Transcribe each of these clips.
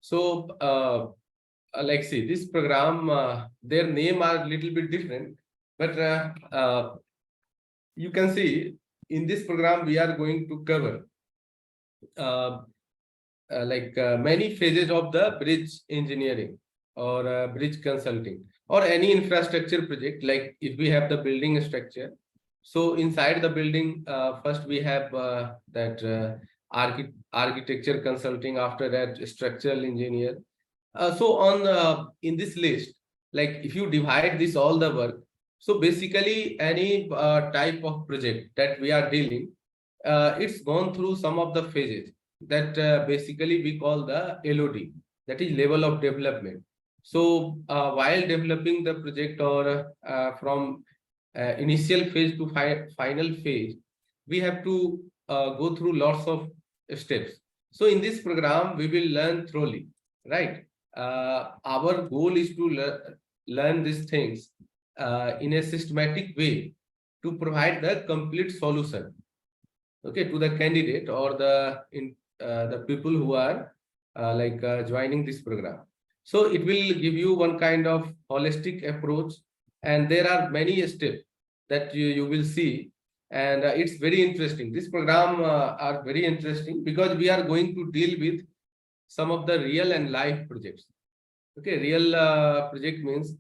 So like see this program, their name are little bit different, but you can see in this program we are going to cover many phases of the bridge engineering or bridge consulting or any infrastructure project. Like if we have the building structure, so inside the building, first we have that architecture consulting, after that structural engineer. So on in this list, like if you divide this all the work, so basically any type of project that we are dealing, it's gone through some of the phases that basically we call the LOD, that is level of development. So while developing the project or from initial phase to final phase, we have to go through lots of steps. So in this program, we will learn thoroughly, right? Our goal is to learn these things in a systematic way to provide the complete solution, okay, to the candidate or the people who are joining this program. So it will give you one kind of holistic approach, and there are many steps that you will see, and it's very interesting. This program are very interesting because we are going to deal with some of the real and live projects. Okay, real project means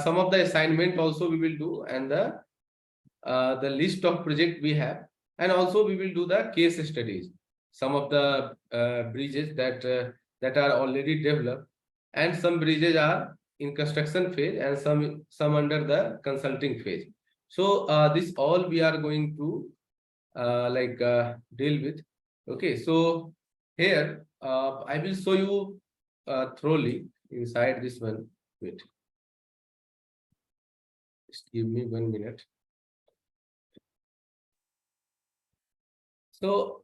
some of the assignment also we will do, and the list of project we have, and also we will do the case studies, some of the bridges that are already developed, and some bridges are in construction phase, and some under the consulting phase. So this all we are going to deal with. Okay, so here I will show you thoroughly inside this one. Wait, just give me 1 minute. So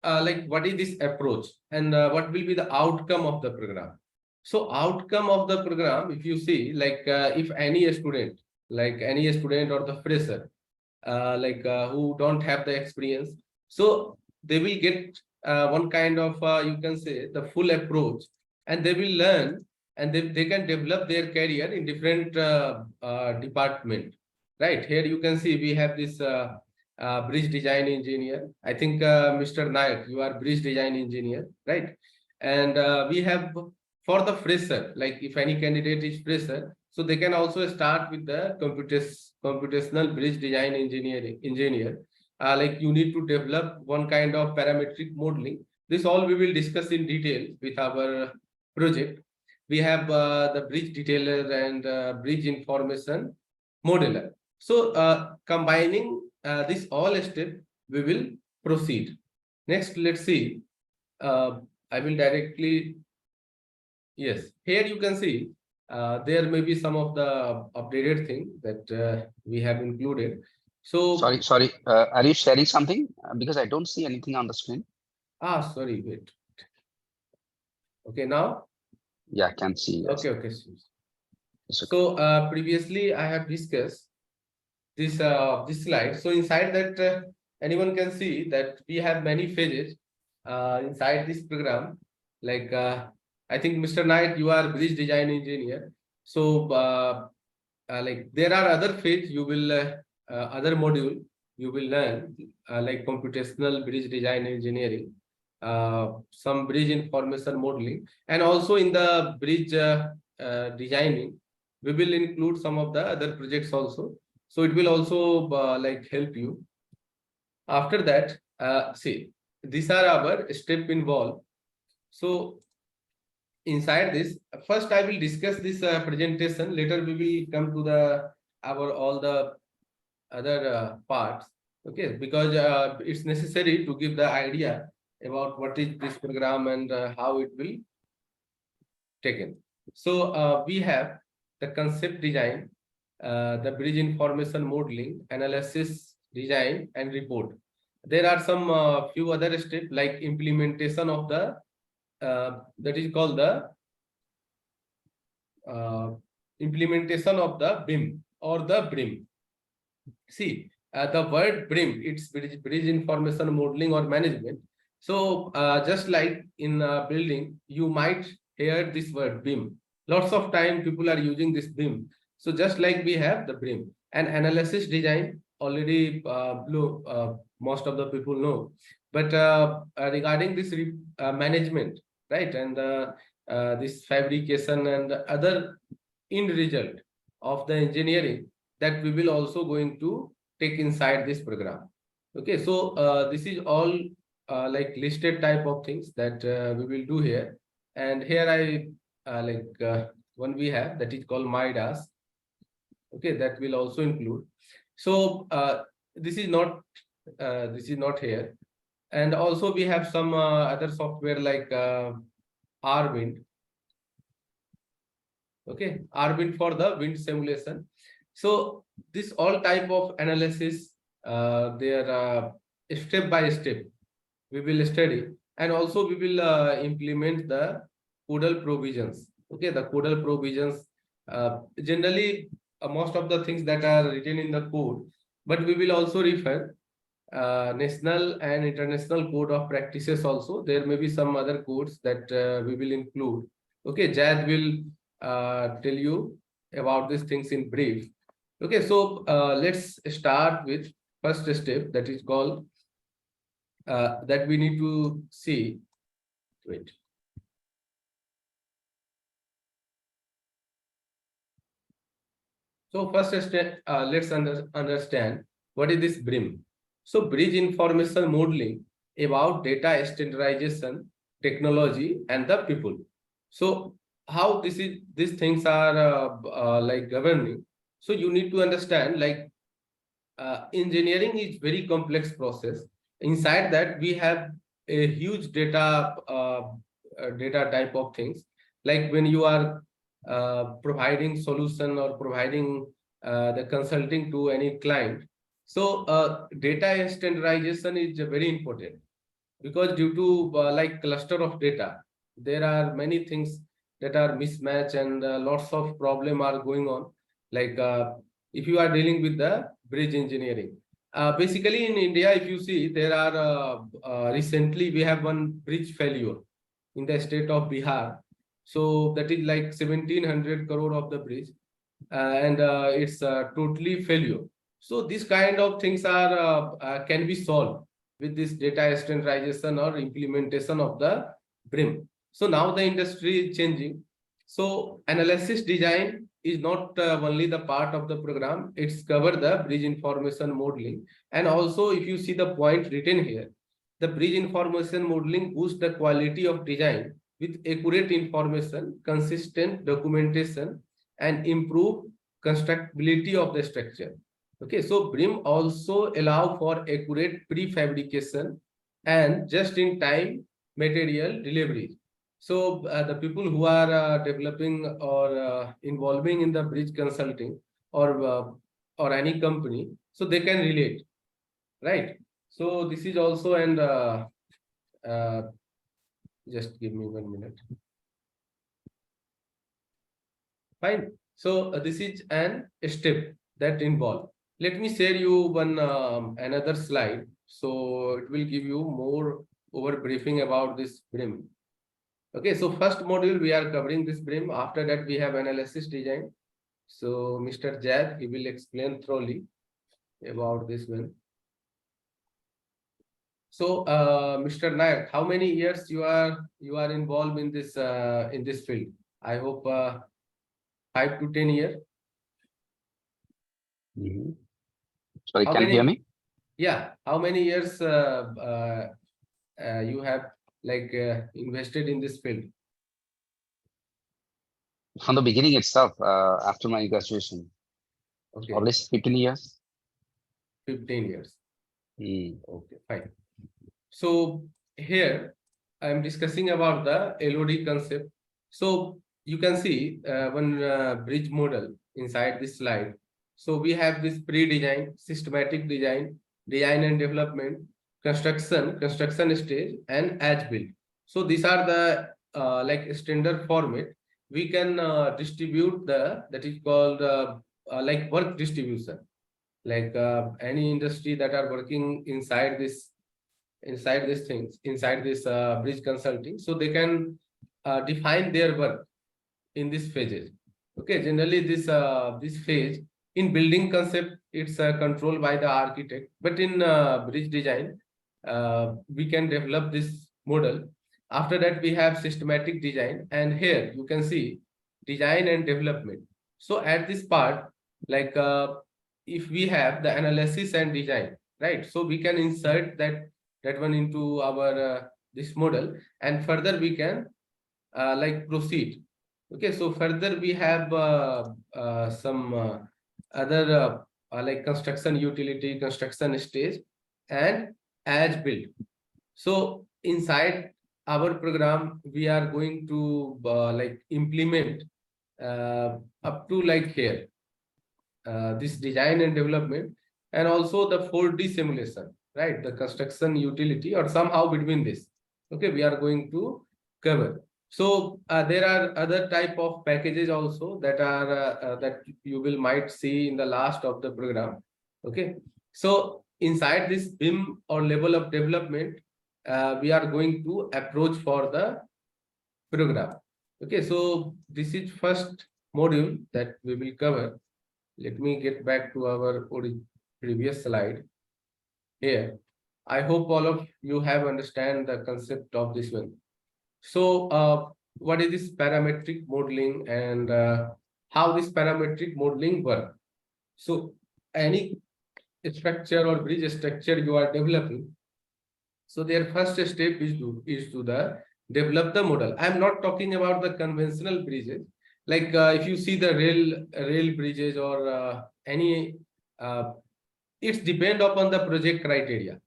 what is this approach, and what will be the outcome of the program? So outcome of the program, if you see, if any student, or the fresher, who don't have the experience, so they will get one kind of you can say the full approach, and they will learn, and they can develop their career in different department. Right here you can see we have this bridge design engineer. I think Mr. Nayak, you are bridge design engineer, right? And we have for the fresher, like if any candidate is fresher, so they can also start with the computational bridge design engineer. Like you need to develop one kind of parametric modeling. This all we will discuss in detail with our project. We have the bridge detailer and bridge information modeler. So combining this all step, we will proceed. Next, let's see. I will directly, yes, here you can see there may be some of the updated thing that we have included. So sorry, are you sharing something? Because I don't see anything on the screen. Sorry, wait. Okay, now? Yeah, I can see. Yes. Okay. So previously I have discussed this slide. So inside that anyone can see that we have many phases inside this program. Like I think Mr. Knight, you are bridge design engineer. So like there are other phase you will other module you will learn like computational bridge design engineering, some bridge information modeling, and also in the bridge designing we will include some of the other projects also. So it will also help you. After that, see, these are our step involved. So inside this, first I will discuss this presentation. Later we will come to the all the other parts. Okay, because it's necessary to give the idea about what is this program and how it will taken. So we have the concept design, the bridge information modeling, analysis, design, and report. There are some few other steps like implementation of the that is called the implementation of the BIM or the BRIM. See, the word BRIM, it's bridge information modeling or management. So just like in a building, you might heard this word BIM. Lots of time people are using this BIM. So just like we have the BIM and analysis design already most of the people know. But regarding this management, right, and this fabrication and other end result of the engineering that we will also going to take inside this program. Okay, so this is all like listed type of things that we will do here. And here I one we have that is called MIDAS. Okay, that will also include. So this is not here. And also we have some other software like RWind. Okay, RWind for the wind simulation. So this all type of analysis, they are step by step we will study, and also we will implement the codal provisions. Okay, the codal provisions, generally most of the things that are written in the code, but we will also refer national and international code of practices also. There may be some other codes that we will include. Okay, Jad will tell you about these things in brief. Okay, so let's start with first step that is called that we need to see. Wait. So first step, let's understand what is this BRIM. So bridge information modeling about data standardization, technology, and the people. So how these things are like governing. So you need to understand like engineering is very complex process. Inside that we have a huge data data type of things. Like when you are providing solution or providing the consulting to any client. So data standardization is very important, because due to like cluster of data, there are many things that are mismatch, and lots of problem are going on. Like if you are dealing with the bridge engineering, basically in India, if you see, there are recently we have one bridge failure in the state of Bihar. So that is like 1700 crore of the bridge, and it's totally failure. So these kind of things are can be solved with this data standardization or implementation of the BRIM. So now the industry is changing. So analysis design is not only the part of the program, it's cover the bridge information modeling. And also if you see the point written here, the bridge information modeling boosts the quality of design with accurate information, consistent documentation, and improve constructability of the structure. Okay, so BRIM also allow for accurate prefabrication and just-in-time material delivery. So the people who are developing or involving in the bridge consulting or any company, so they can relate, right? So this is also, and just give me 1 minute. Fine. So this is an step that involve. Let me share you one another slide. So it will give you more over briefing about this BRIM. Okay, so first module we are covering this BRIM. After that we have analysis design. So Mr. Jad, he will explain thoroughly about this one. So Mr. Nayak, how many years you are involved in this field? I hope 5 to 10 years. Sorry, How can you many- hear me? Yeah, how many years you have like invested in this field? From the beginning itself, after my graduation, Okay, almost 15 years. 15 years. Mm. Okay, fine. So here I am discussing about the LOD concept. So you can see one bridge model inside this slide. So we have this pre-design, systematic design, design and development, construction stage, and as built. So these are the like standard format. We can distribute that is called like work distribution. Like any industry that are working inside this things, inside this bridge consulting, so they can define their work in this phases. Okay, generally this phase in building concept, it's controlled by the architect, but in bridge design, we can develop this model. After that, we have systematic design, and here you can see design and development. So at this part, like if we have the analysis and design, right? So we can insert that one into our this model, and further we can like proceed. Okay, so further we have some other like construction utility, construction stage, and as built. So inside our program, we are going to like implement up to like here this design and development, and also the 4D simulation, right? The construction utility or somehow between this. Okay, we are going to cover. So there are other type of packages also that are that you will might see in the last of the program. Okay, so inside this BIM or level of development, we are going to approach for the program. Okay, so this is first module that we will cover. Let me get back to our previous slide here. I hope all of you have understand the concept of this one. So what is this parametric modeling, and how this parametric modeling work? So any structure or bridge structure you are developing, so their first step is to develop the model. I'm not talking about the conventional bridges. Like if you see the rail bridges or any, it's depend upon the project criteria.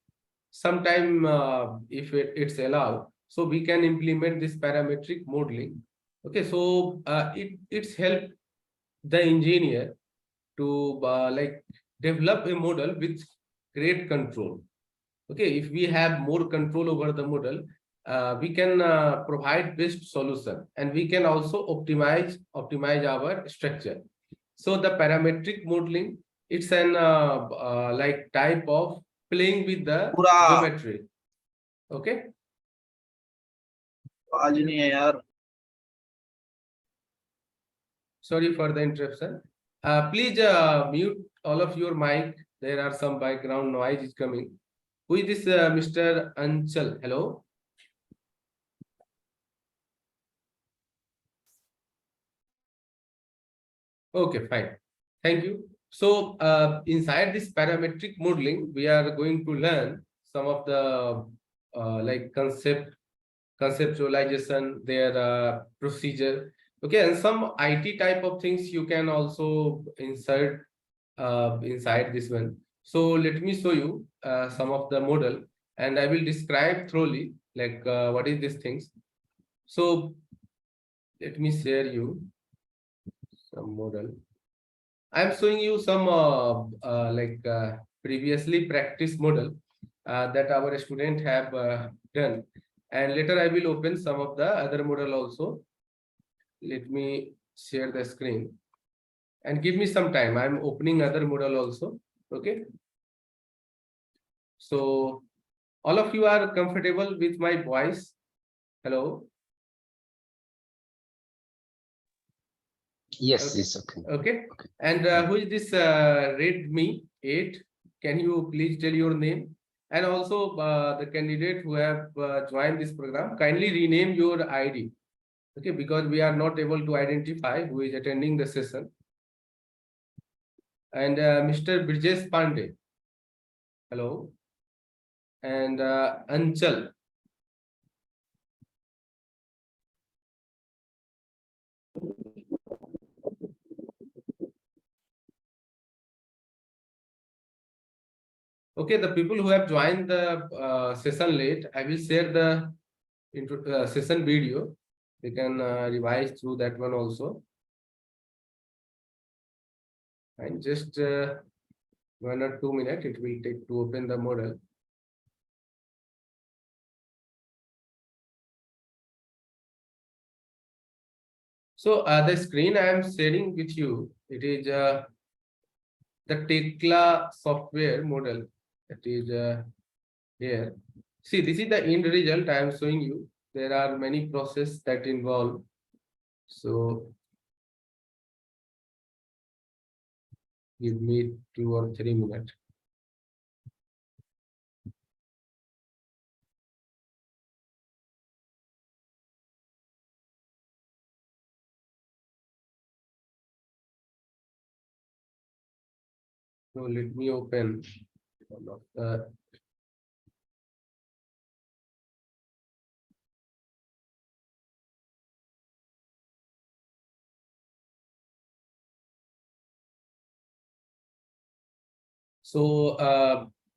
Sometime if it's allowed, so we can implement this parametric modeling. Okay, so it's help the engineer to like develop a model with great control. Okay, if we have more control over the model, we can provide best solution, and we can also optimize our structure. So the parametric modeling, it's an like type of playing with the पूरा geometry. Okay, आज नहीं है यार. sorry for the interruption. Please mute all of your mic. There are some background noise is coming. Who is this Mr. Anchal? Hello. Okay, fine. Thank you. So inside this parametric modeling, we are going to learn some of the like conceptualization, their procedure. Okay, and some IT type of things you can also insert inside this one. So let me show you some of the model, and I will describe thoroughly like what is these things. So let me share you some model. I'm showing you some like previously practice model that our student have done, and later I will open some of the other model also. Let me share the screen and give me some time. I'm opening other model also. Okay. So all of you are comfortable with my voice? Hello. Yes, Okay. yes, okay. Okay. And who is this Redmi 8? Can you please tell your name? And also the candidate who have joined this program, kindly rename your ID. Okay, because we are not able to identify who is attending the session. And Mr. Brijesh Pandey. Hello. And Anchal. Okay, the people who have joined the session late, I will share the session video. You can revise through that one also. And just 1 or 2 minutes it will take to open the model. So the screen I am sharing with you, it is the Tekla software model. That is here. See, this is the end result I am showing you. there are many processes that involve. So give me 2 or 3 minutes. So let me open one of the. So,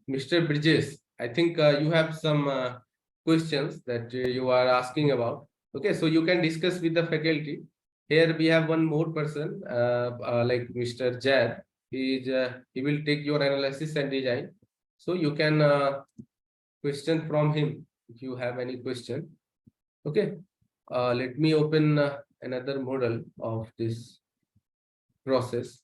Mr. Bridges, I think you have some questions that you are asking about. Okay, so you can discuss with the faculty. Here we have one more person, like Mr. Jad. He will take your analysis and design. So you can question from him if you have any question. Okay, let me open another model of this process.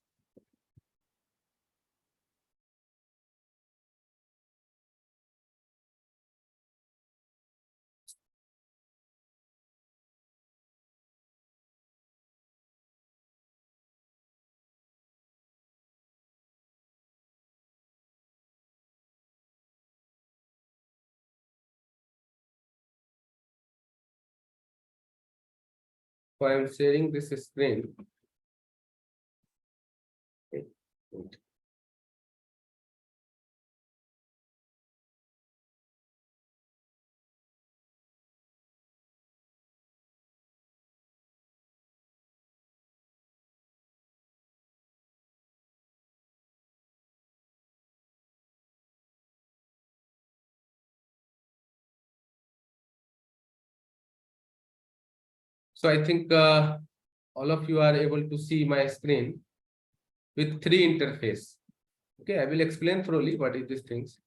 So I am sharing this screen. Okay. So I think all of you are able to see my screen with 3 interface. Okay, I will explain thoroughly what is these things.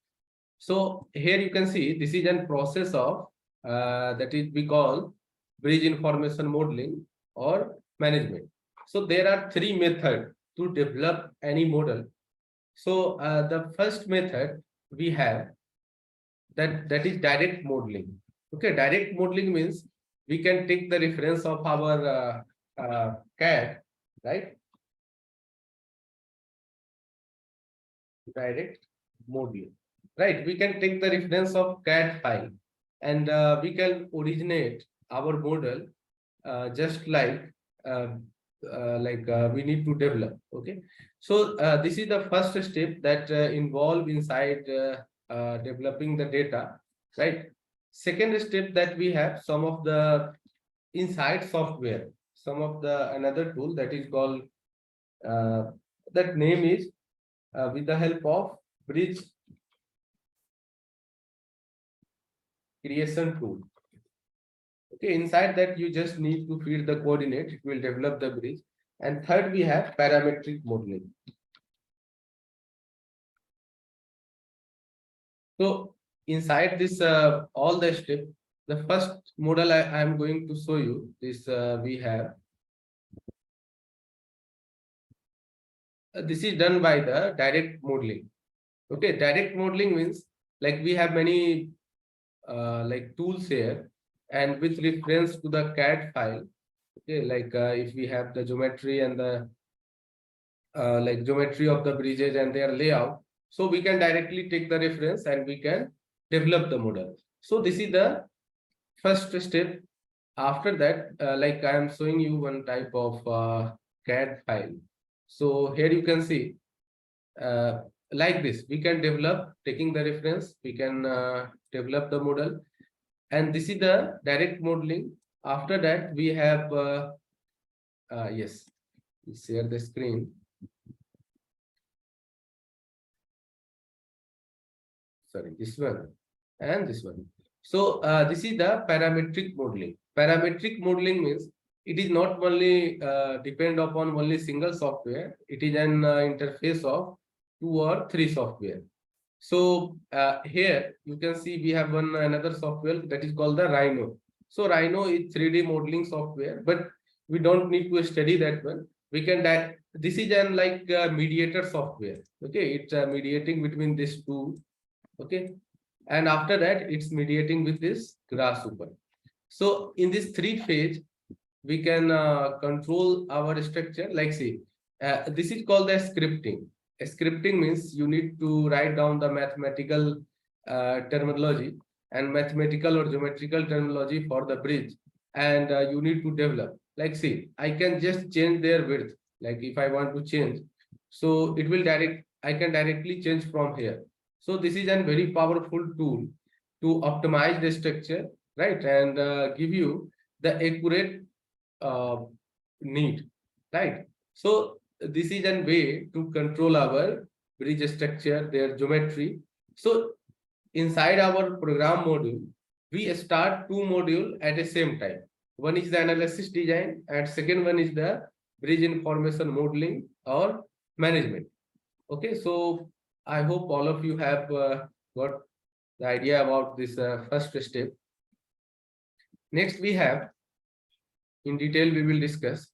So here you can see this is a process of that is we call bridge information modeling or management. So there are 3 methods to develop any model. So the first method we have that is direct modeling. Okay, direct modeling means we can take the reference of our CAD, right? Direct modeling, right? We can take the reference of CAD file and we can originate our model just like we need to develop. Okay, so this is the first step that involve inside developing the data, right? Second step that we have some of the inside software, some of the another tool that is called that name is with the help of bridge creation tool. Okay, inside that you just need to feed the coordinate, it will develop the bridge. And third, we have parametric modeling. So inside this all the step, the first model I am going to show you this we have. This is done by the direct modeling. Okay, direct modeling means like we have many like tools here, and with reference to the CAD file. Okay, like if we have the geometry and the like geometry of the bridges and their layout, so we can directly take the reference and we can develop the model. So this is the first step. After that, like I am showing you one type of CAD file. So here you can see like this, we can develop taking the reference, we can develop the model, and this is the direct modeling. After that, we have yes, share the screen. Sorry, this one and this one. So this is the parametric modeling. Parametric modeling means it is not only depend upon only single software, it is an interface of 2 or 3 software. So here you can see we have one another software that is called the Rhino. So Rhino is 3D modeling software, but we don't need to study that one. We can that this is an like mediator software. Okay, it's mediating between these two. Okay, and after that it's mediating with this Grasshopper. So in this 3 phase, we can control our structure. Like see, this is called the scripting. Scripting means you need to write down the mathematical terminology and mathematical or geometrical terminology for the bridge, and you need to develop. Like see, I can just change their width. Like if I want to change, so it will I can directly change from here. So this is a very powerful tool to optimize the structure, right, and give you the accurate need, right? So this is a way to control our bridge structure, their geometry. So inside our program module, we start 2 modules at the same time. One is the analysis design, and second one is the bridge information modeling or management. Okay, so I hope all of you have got the idea about this first step. Next, we have in detail, we will discuss.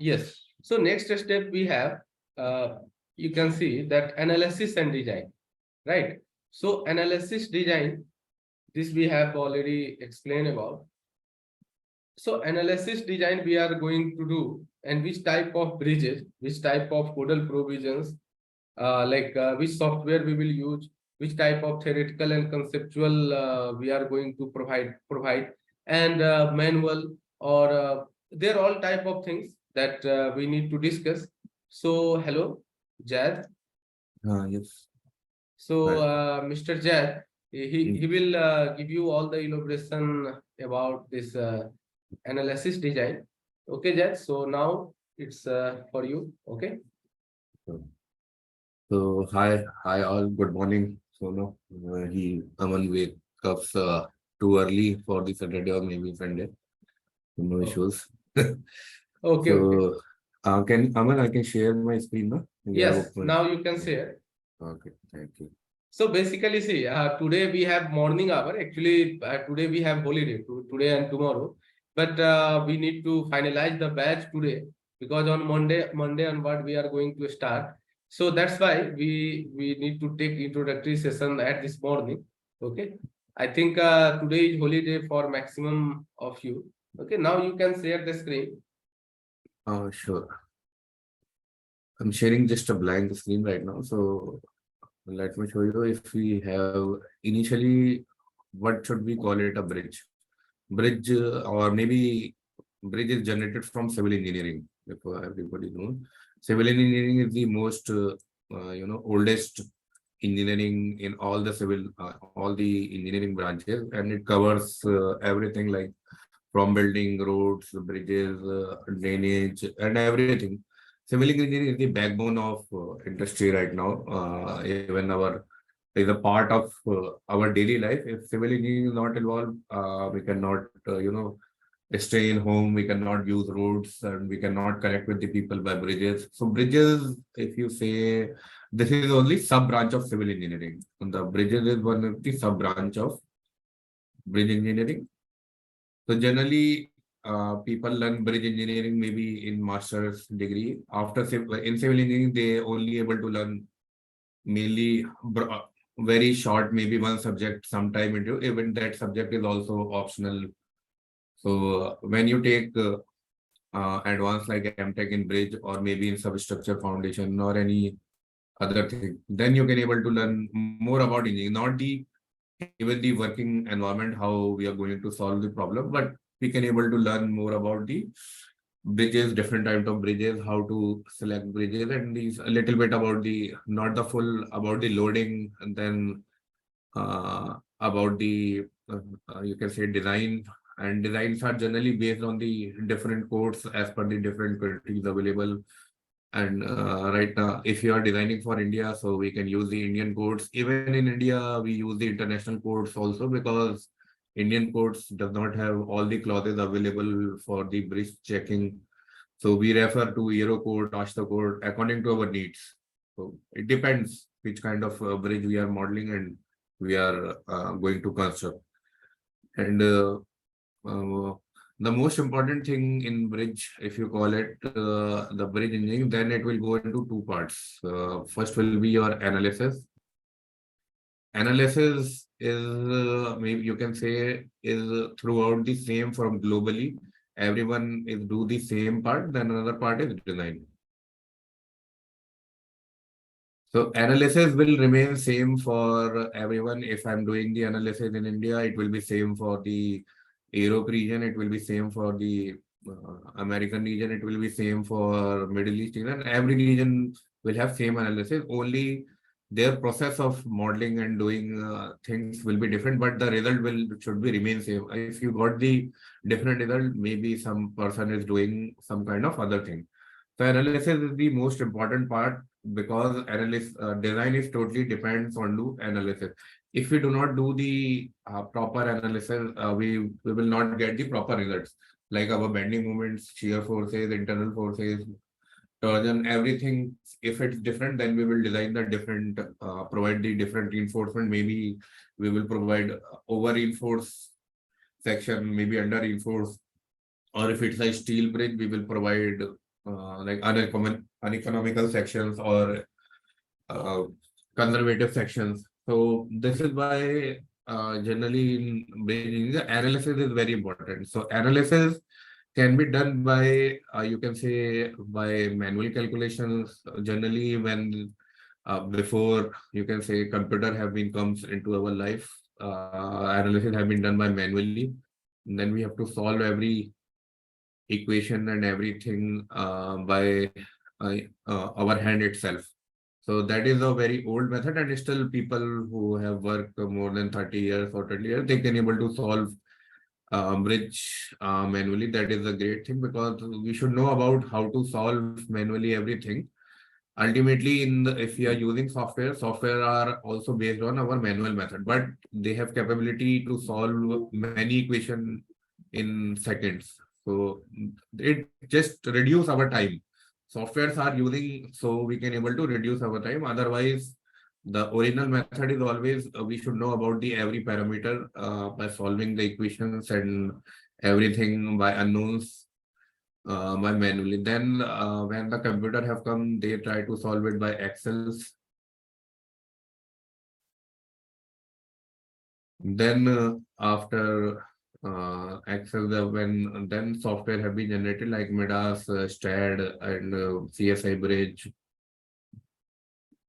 Yes. So next step we have, you can see that analysis and design, right? So analysis design, this we have already explained about. So analysis design we are going to do, and which type of bridges, which type of codal provisions, which software we will use, which type of theoretical and conceptual we are going to provide, and manual, or they're all type of things that we need to discuss. So hello, Jad. Yes. So Right. Mr. Jad, he will give you all the elaboration about this analysis design. Okay, Jad. So now it's for you. Okay. So hi all. Good morning. So no, Aman wake up too early for the Saturday or maybe Sunday. No Oh. issues. Okay. Okay. So can Aman, I can share my screen now? Yes. Now you can share. Okay. Thank you. So basically, see, today we have morning hour. Actually, today we have holiday today and tomorrow, but we need to finalize the batch today, because on Monday onward we are going to start. So that's why we need to take introductory session at this morning. Okay, I think today is holiday for maximum of you. Okay, now you can share the screen. Sure. I'm sharing just a blank screen right now. So let me show you. If we have initially, what should we call it? A bridge. Bridge, or maybe bridge is generated from civil engineering. If everybody knows, civil engineering is the most oldest engineering in all the all the engineering branches, and it covers everything like from building roads, bridges, drainage, and everything. Civil engineering is the backbone of industry right now. Even our is a part of our daily life. If civil engineering is not involved, we cannot, stay in home. We cannot use roads, and we cannot connect with the people by bridges. So bridges, if you say, this is only sub branch of civil engineering. And the bridges is one of the sub branch of bridge engineering. So generally, people learn bridge engineering maybe in master's degree. After in civil engineering, they only able to learn mainly very short, maybe one subject sometime into. Even that subject is also optional. So when you take advanced like MTech in bridge, or maybe in substructure foundation or any other thing, then you can able to learn more about engineering, not the even the working environment, how we are going to solve the problem, but we can able to learn more about the bridges, different types of bridges, how to select bridges, and these a little bit about the, not the full about the loading, and then about the you can say design. And designs are generally based on the different codes as per the different countries available. And right now, if you are designing for India, so we can use the Indian codes. Even in India, we use the international codes also, because Indian codes does not have all the clauses available for the bridge checking. So we refer to Euro code, ASHA code according to our needs. So it depends which kind of bridge we are modeling and we are going to construct. And the most important thing in bridge, if you call it the bridge engineering, then it will go into two parts. First will be your analysis, analysis is maybe you can say is throughout the same from globally. Everyone is do the same part, then another part is design. So analysis will remain same for everyone. If I'm doing the analysis in India, it will be same for the Europe region. It will be same for the American region. It will be same for Middle East region. Every region will have same analysis. Only their process of modeling and doing things will be different, but the result will should be remain same. If you got the different result, maybe some person is doing some kind of other thing. So analysis is the most important part because analysis design is totally depends on do analysis. If we do not do the proper analysis, we will not get the proper results like our bending moments, shear forces, internal forces, torsion, everything. If it's different, then we will design the different, provide the different reinforcement. Maybe we will provide over reinforced section, maybe under reinforced, or if it's a steel bridge, we will provide like uneconomical sections or conservative sections. So this is why generally in bridge the analysis is very important. So analysis can be done by you can say by manual calculations. Generally, when before you can say computer have been comes into our life, analysis have been done by manually. And then we have to solve every equation and everything by our hand itself. So that is a very old method, and still people who have worked more than 30 years or 20 years, they can able to solve bridge manually. That is a great thing because we should know about how to solve manually everything. Ultimately, if we are using software are also based on our manual method, but they have capability to solve many equation in seconds. So it just reduce our time. Softwares are using so we can able to reduce our time. Otherwise, the original method is always we should know about the every parameter by solving the equations and everything by unknowns by manually. Then when the computer have come, they try to solve it by Excels. Then after Excel, when then software have been generated like Midas, STAD, and CSI Bridge.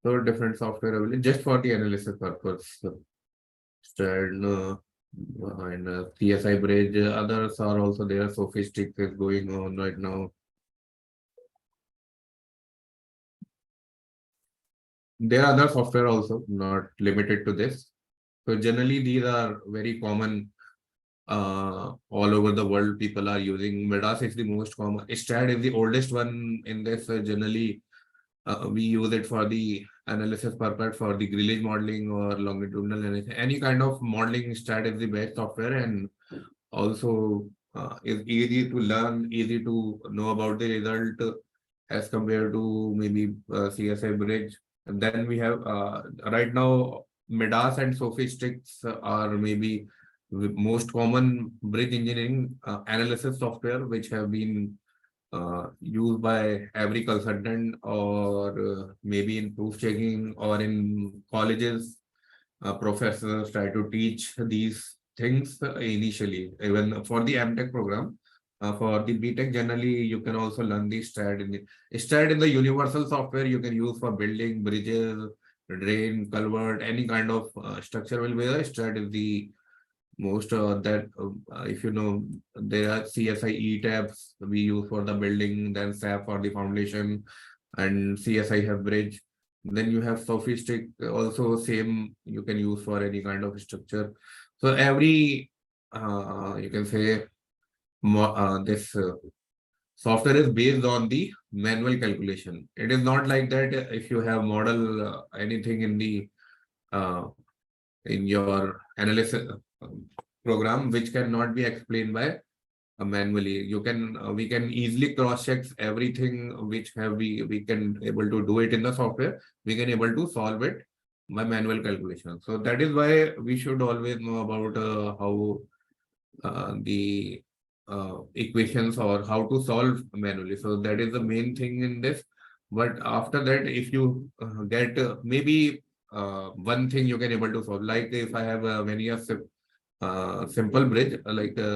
So different software available just for the analysis purpose. STAD and CSI Bridge. Others are also there. Sophistic is going on right now. There are other software also, not limited to this. So generally, these are very common all over the world. People are using. Midas is the most common. STAD is the oldest one in this. Generally, we use it for the analysis purpose for the grillage modeling or longitudinal analysis. Any kind of modeling, STAD is the best software, and also is easy to learn, easy to know about the result as compared to maybe CSI Bridge. And then we have right now Midas and Sophistics are maybe the most common bridge engineering analysis software which have been used by every consultant or maybe in proof checking or in colleges. Professors try to teach these things initially, even for the MTech program. For the BTech, generally, you can also learn the STAD in the STAD in the universal software you can use for building bridges, drain, culvert, any kind of structure will be there. STAD is the most that if you know there are CSI tabs we use for the building, then SAP for the foundation, and CSI have bridge. Then you have Sophistic also same you can use for any kind of structure. So every you can say this software is based on the manual calculation. It is not like that if you have model anything in the in your analysis program which cannot be explained by manually. You can we can easily cross check everything which have we can able to do it in the software. We can able to solve it by manual calculation. So that is why we should always know about how the equations or how to solve manually. So that is the main thing in this. But after that, if you get maybe one thing you can able to solve. Like if I have simple bridge,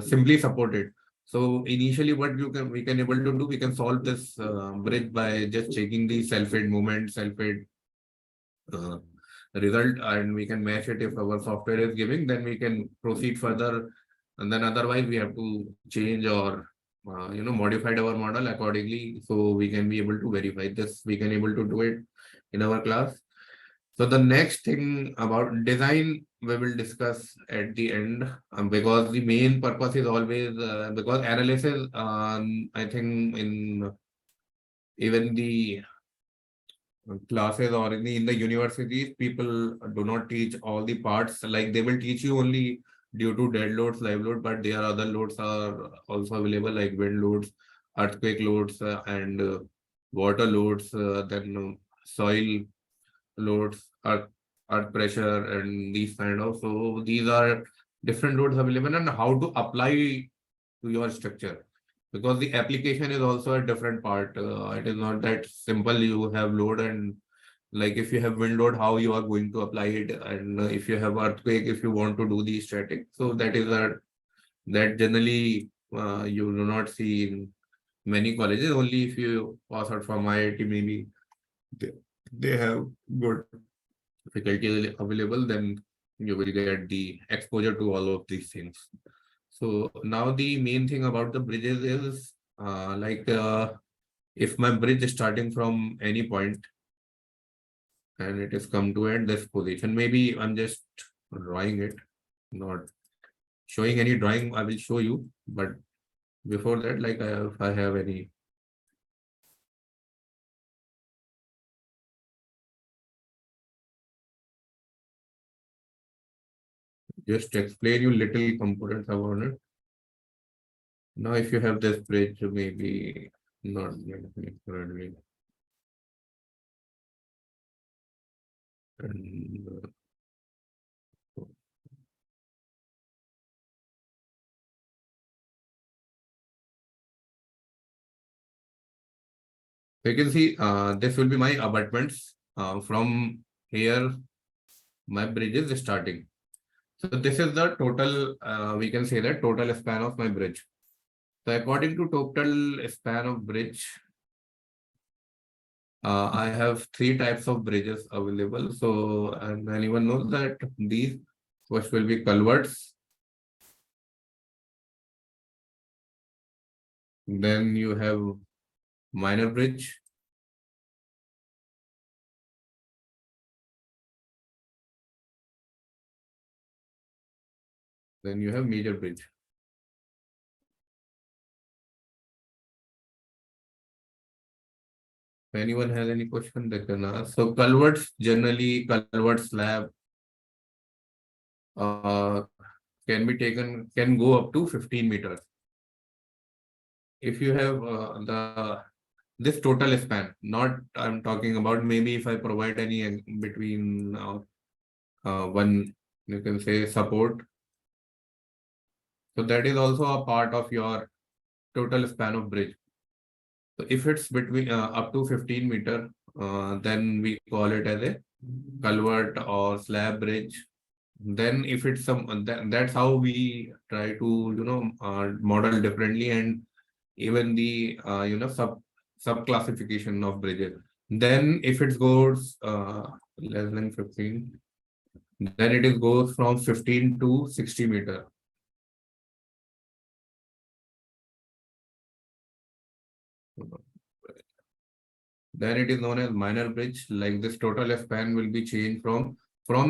simply supported. So initially what we can able to do, we can solve this bridge by just checking the self-aid movement, self-aid result, and we can match it. If our software is giving, then we can proceed further, and then otherwise we have to change or modified our model accordingly, so we can be able to verify this. We can able to do it in our class. So the next thing about design we will discuss at the end, because the main purpose is always because analysis, I think in even the classes or in the universities, people do not teach all the parts. Like they will teach you only due to dead loads, live load, but there are other loads are also available, like wind loads, earthquake loads, and water loads, then soil loads, earth pressure, and these kind of. So these are different loads available, and how to apply to your structure, because the application is also a different part. It is not that simple. You have load, and like if you have wind load, how you are going to apply it, and if you have earthquake, if you want to do the static. So that is that generally you do not see in many colleges. Only if you pass out from IIT, maybe they have good faculty available, then you will get the exposure to all of these things. So now the main thing about the bridges is if my bridge is starting from any point and it is come to at this position, maybe I'm just drawing it, not showing any drawing. I will show you, but before that, like if I have any just explain you little components about it. Now, if you have this bridge, maybe not currently. And you can see this will be my abutments. From here, my bridge is starting. So this is the total, we can say that total span of my bridge. So according to total span of bridge, I have 3 types of bridges available. So, and anyone knows that these first will be culverts. Then you have minor bridge. Then you have major bridge. If anyone has any question, they can ask. So culverts, generally culvert slab can be taken, can go up to 15 meters. If you have this total span, not I'm talking about maybe if I provide any between one, you can say support. So that is also a part of your total span of bridge. So if it's between up to 15 meter, then we call it as a culvert or slab bridge. Then if it's some, that's how we try to model differently, and even the sub classification of bridges. Then if it goes less than 15, then it goes from 15 to 60 meter. Then it is known as minor bridge. Like this total span will be changed from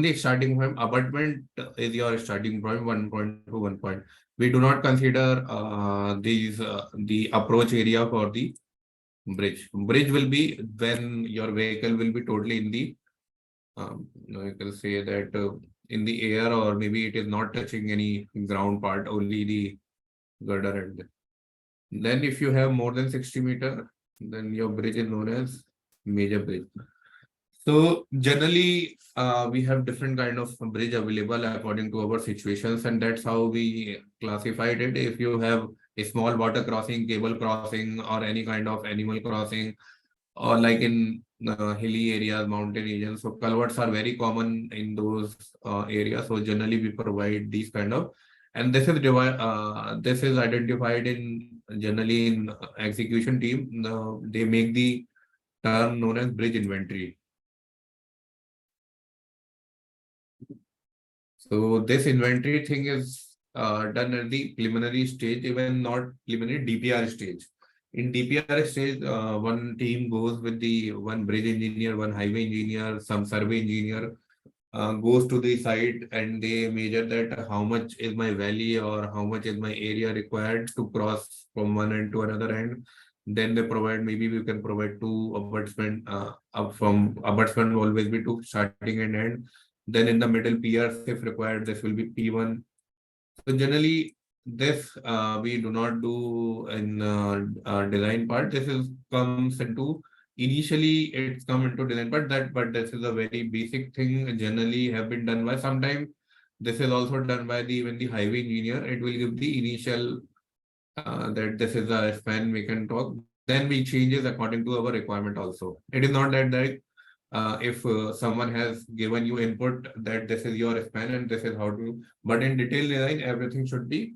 the starting point. Abutment is your starting point, 1 point to 1 point. We do not consider the approach area for the bridge. Bridge will be when your vehicle will be totally in the you can say that in the air, or maybe it is not touching any ground part, only the girder and then if you have more than 60 meter, then your bridge is known as major bridge. So generally, we have different kind of bridge available according to our situations, and that's how we classified it. If you have a small water crossing, cable crossing, or any kind of animal crossing, or like in hilly areas, mountain regions. So culverts are very common in those areas. So generally we provide these kind of, and this is identified in generally in execution team. They make the term known as bridge inventory. So this inventory thing is done at the preliminary stage, even not preliminary, DPR stage. In DPR stage, one team goes with the one bridge engineer, one highway engineer, some survey engineer, goes to the site and they measure that how much is my valley or how much is my area required to cross from one end to another end. Then they provide, maybe we can provide two abutment, up from abutment will always be two, starting and end. Then in the middle piers, if required, this will be P1. So generally, this we do not do in design part. This is comes into, initially it's come into design part, that but this is a very basic thing generally have been done by, sometime this is also done by the even the highway engineer. It will give the initial that this is a span we can talk. Then we changes according to our requirement also. It is not that if someone has given you input that this is your span and this is how to, but in detail design, everything should be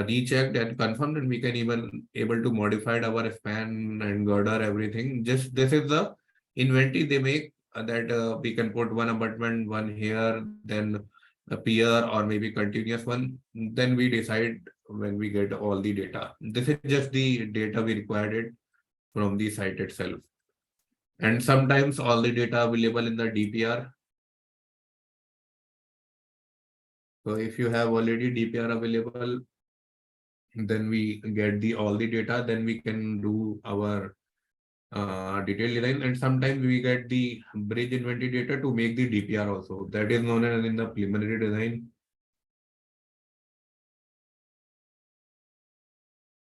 rechecked and confirmed, and we can even able to modify our span and girder, everything. Just this is the inventory they make, that we can put one abutment, one here, then a pier or maybe continuous one. Then we decide when we get all the data. This is just the data we required it from the site itself. And sometimes all the data available in the DPR. So if you have already DPR available, then we get the all the data, then we can do our detailed design. And sometimes we get the bridge inventory data to make the DPR also. That is known as in the preliminary design.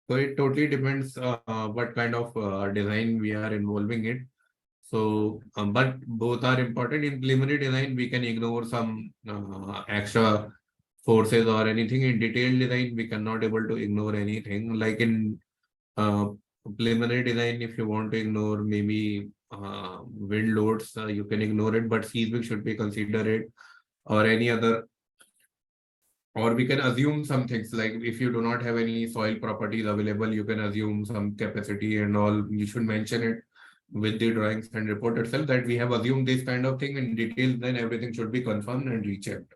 So it totally depends what kind of design we are involving it. So, but both are important. In preliminary design, we can ignore some extra forces or anything. In detailed design, we cannot able to ignore anything. Like in preliminary design, if you want to ignore maybe wind loads, you can ignore it, but seismic should be considered, or any other, or we can assume some things, like if you do not have any soil properties available, you can assume some capacity and all. You should mention it with the drawings and report itself that we have assumed this kind of thing in detail, then everything should be confirmed and rechecked.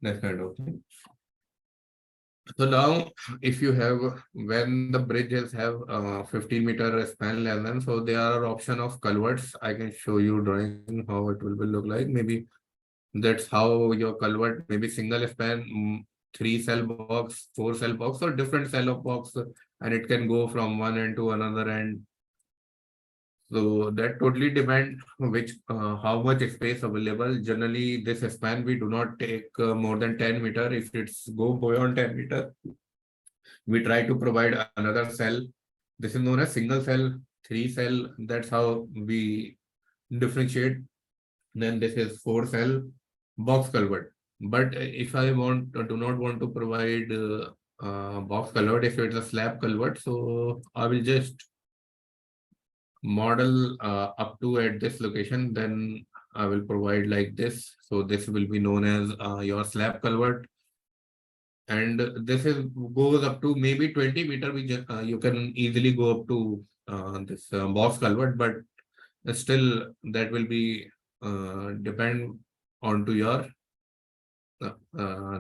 That kind of thing. So now, if you have, when the bridges have 15-meter span length, so there are option of culverts. I can show you drawing how it will look like. Maybe that's how your culvert, maybe single span, 3-cell box, 4-cell box, or different cell of box, and it can go from one end to another end. So that totally depends which how much space available. Generally, this span we do not take more than 10 meter. If it's go beyond 10 meter, we try to provide another cell. This is known as single cell, 3-cell. That's how we differentiate. Then this is 4-cell box culvert. But if I do not want to provide box culvert, if it's a slab culvert, so I will just model up to at this location, then I will provide like this. So this will be known as your slab culvert, and this is goes up to maybe 20 meter. We just you can easily go up to this box culvert, but still that will be depend onto your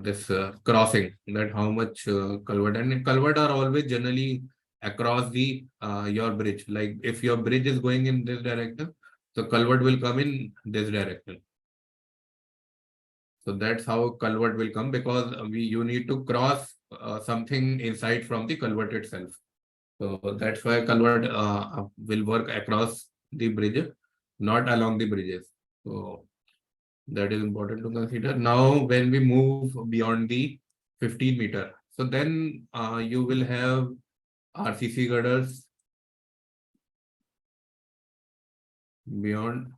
this crossing, that how much culvert. And culvert are always generally across the your bridge. Like if your bridge is going in this direction, so culvert will come in this direction. So that's how culvert will come, because you need to cross something inside from the culvert itself. So that's why culvert will work across the bridge, not along the bridges. So that is important to consider. Now, when we move beyond the 15 meter, so then you will have RCC girders beyond.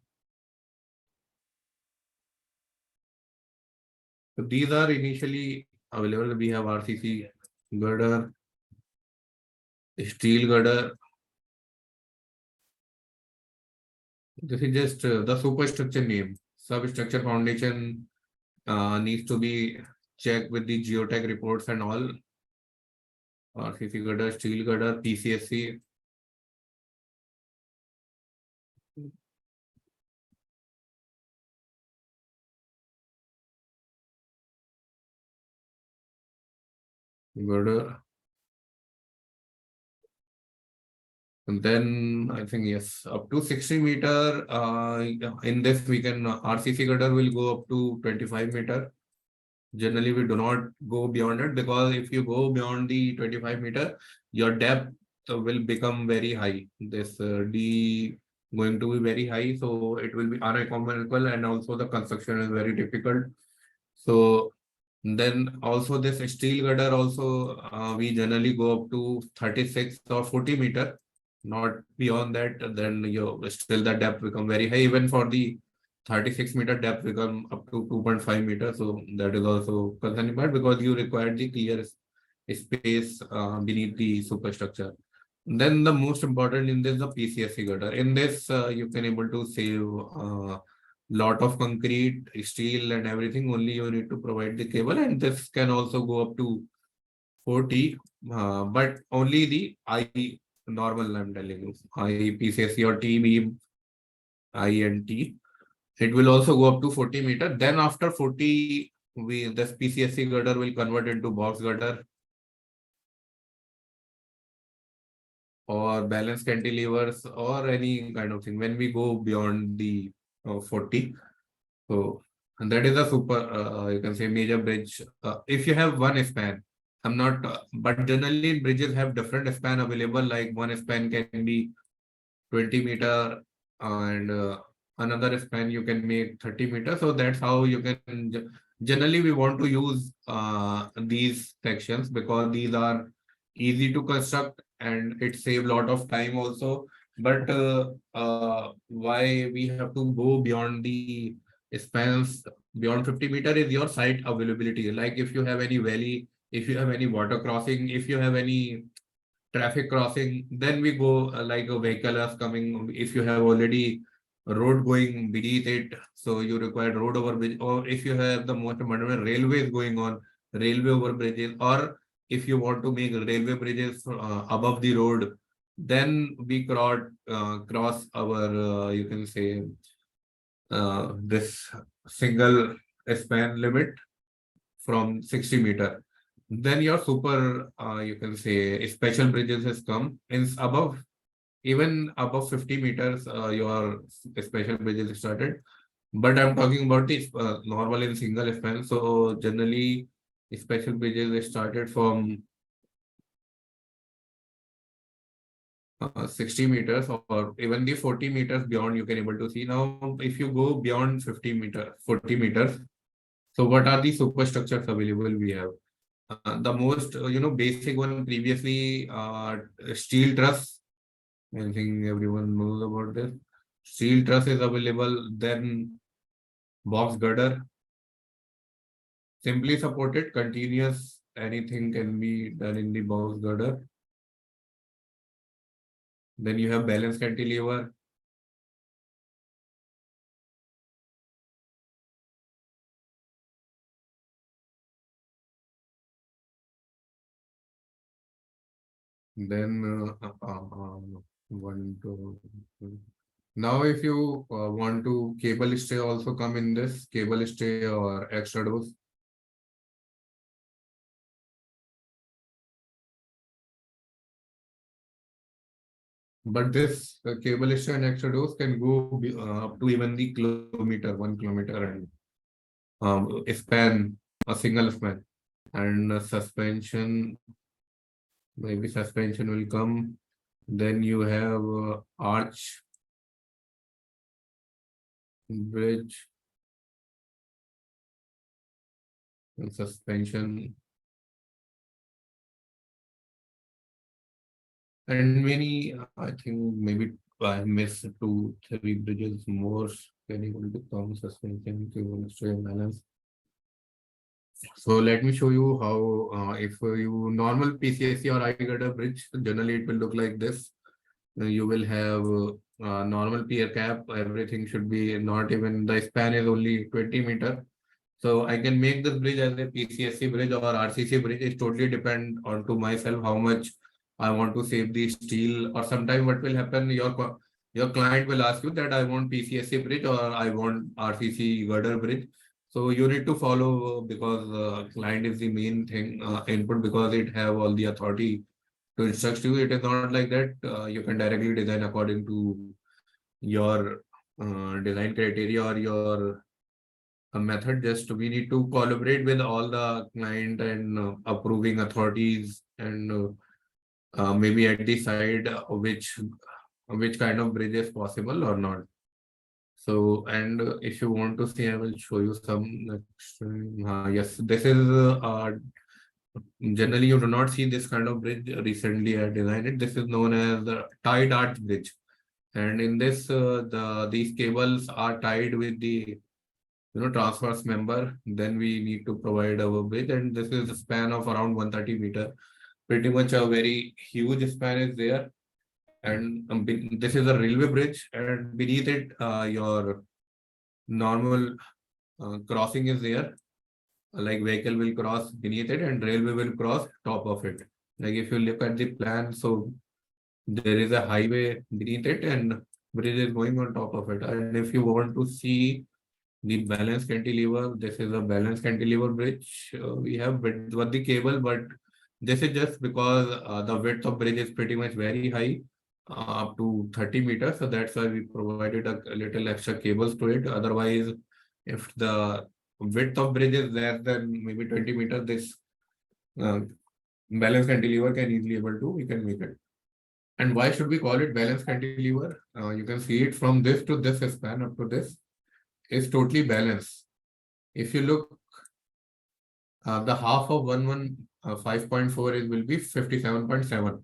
So these are initially available. We have RCC girder, steel girder, This is just the superstructure name. Substructure foundation needs to be checked with the geotech reports and all. RCC girder, steel girder, PCSC. Girder. And then I think yes, up to 60 meter. In this we can RCC girder will go up to 25 meter. Generally, we do not go beyond it because if you go beyond the 25 meter, your depth will become very high. This D going to be very high, so it will be uneconomical, and also the construction is very difficult. So then also this steel girder also we generally go up to 36 or 40 meter, not beyond that. Then you still the depth become very high. Even for the 36 meter depth become up to 2.5 meters. So that is also concerning part because you require the clear space beneath the superstructure. Then the most important in this the PCSC girder. In this you can able to save lot of concrete, steel and everything. Only you need to provide the cable, and this can also go up to 40, but only the I normal I'm telling you, I PCSC or T beam, I and T. It will also go up to 40 meter. Then after 40, this PCSC girder will convert into box girder or balance cantilevers or any kind of thing when we go beyond the 40. So, and that is a super, you can say major bridge. If you have one span, I'm not, but generally bridges have different span available. Like one span can be 20 meter and another span you can make 30 meters. So that's how you can, generally we want to use these sections because these are easy to construct and it save a lot of time also. But why we have to go beyond the spans beyond 50 meter is your site availability. Like if you have any valley, if you have any water crossing, if you have any traffic crossing, then we go like a vehicle is coming. If you have already a road going beneath it, so you require road over bridge, or if you have the most important railways going on, railway over bridges, or if you want to make railway bridges above the road, then we cross our you can say this single span limit from 60 meter. Then your super, you can say special bridges has come in above, even above 50 meters, your special bridges started. But I'm talking about the normal in single span. So generally, special bridges started from 60 meters or even the 40 meters beyond you can able to see. Now, if you go beyond 50 meter, 40 meters, so what are the superstructures available we have? The most basic one previously steel truss. I think everyone knows about this. Steel truss is available. Then box girder, simply supported, continuous. Anything can be done in the box girder. Then you have balance cantilever. Then one, two, three. Now, if you want to cable stay also come in this cable stay or extra dose. But this cable stay and extra dose can go up to even the kilometer, 1 kilometer, and span a single span, and suspension. Maybe suspension will come. Then you have arch bridge and suspension. And many, I think maybe I missed 2, 3 bridges more. Can able to come suspension to stay balance. So let me show you how if you normal PCSC or I get a bridge, generally it will look like this. You will have normal pier cap, everything should be not even the span is only 20 meter. So I can make this bridge as a PCSC bridge or RCC bridge. It totally depend on to myself how much I want to save the steel. Or sometime what will happen, your client will ask you that I want PCSC bridge or I want RCC girder bridge. So you need to follow because client is the main thing input because it have all the authority to instruct you. It is not like that. You can directly design according to your design criteria or your method. Just we need to collaborate with all the client and approving authorities and maybe at the side which kind of bridge is possible or not. So and if you want to see, I will show you some. Yes, this is generally you do not see this kind of bridge. Recently I designed it. This is known as the tied arch bridge, and in this these cables are tied with the transverse member. Then we need to provide our bridge, and this is a span of around 130 meter. Pretty much a very huge span is there, and this is a railway bridge, and beneath it your normal crossing is there. Like vehicle will cross beneath it and railway will cross top of it. Like if you look at the plan, so there is a highway beneath it and bridge is going on top of it. And if you want to see the balance cantilever, this is a balance cantilever bridge. We have with the cable, but this is just because the width of bridge is pretty much very high, up to 30 meters. So that's why we provided a little extra cables to it. Otherwise, if the width of bridge is less than maybe 20 meters, this balance cantilever can easily able to, we can make it. And why should we call it balance cantilever? You can see it from this to this span up to this is totally balanced. If you look, the half of 5.4 is will be 57.7.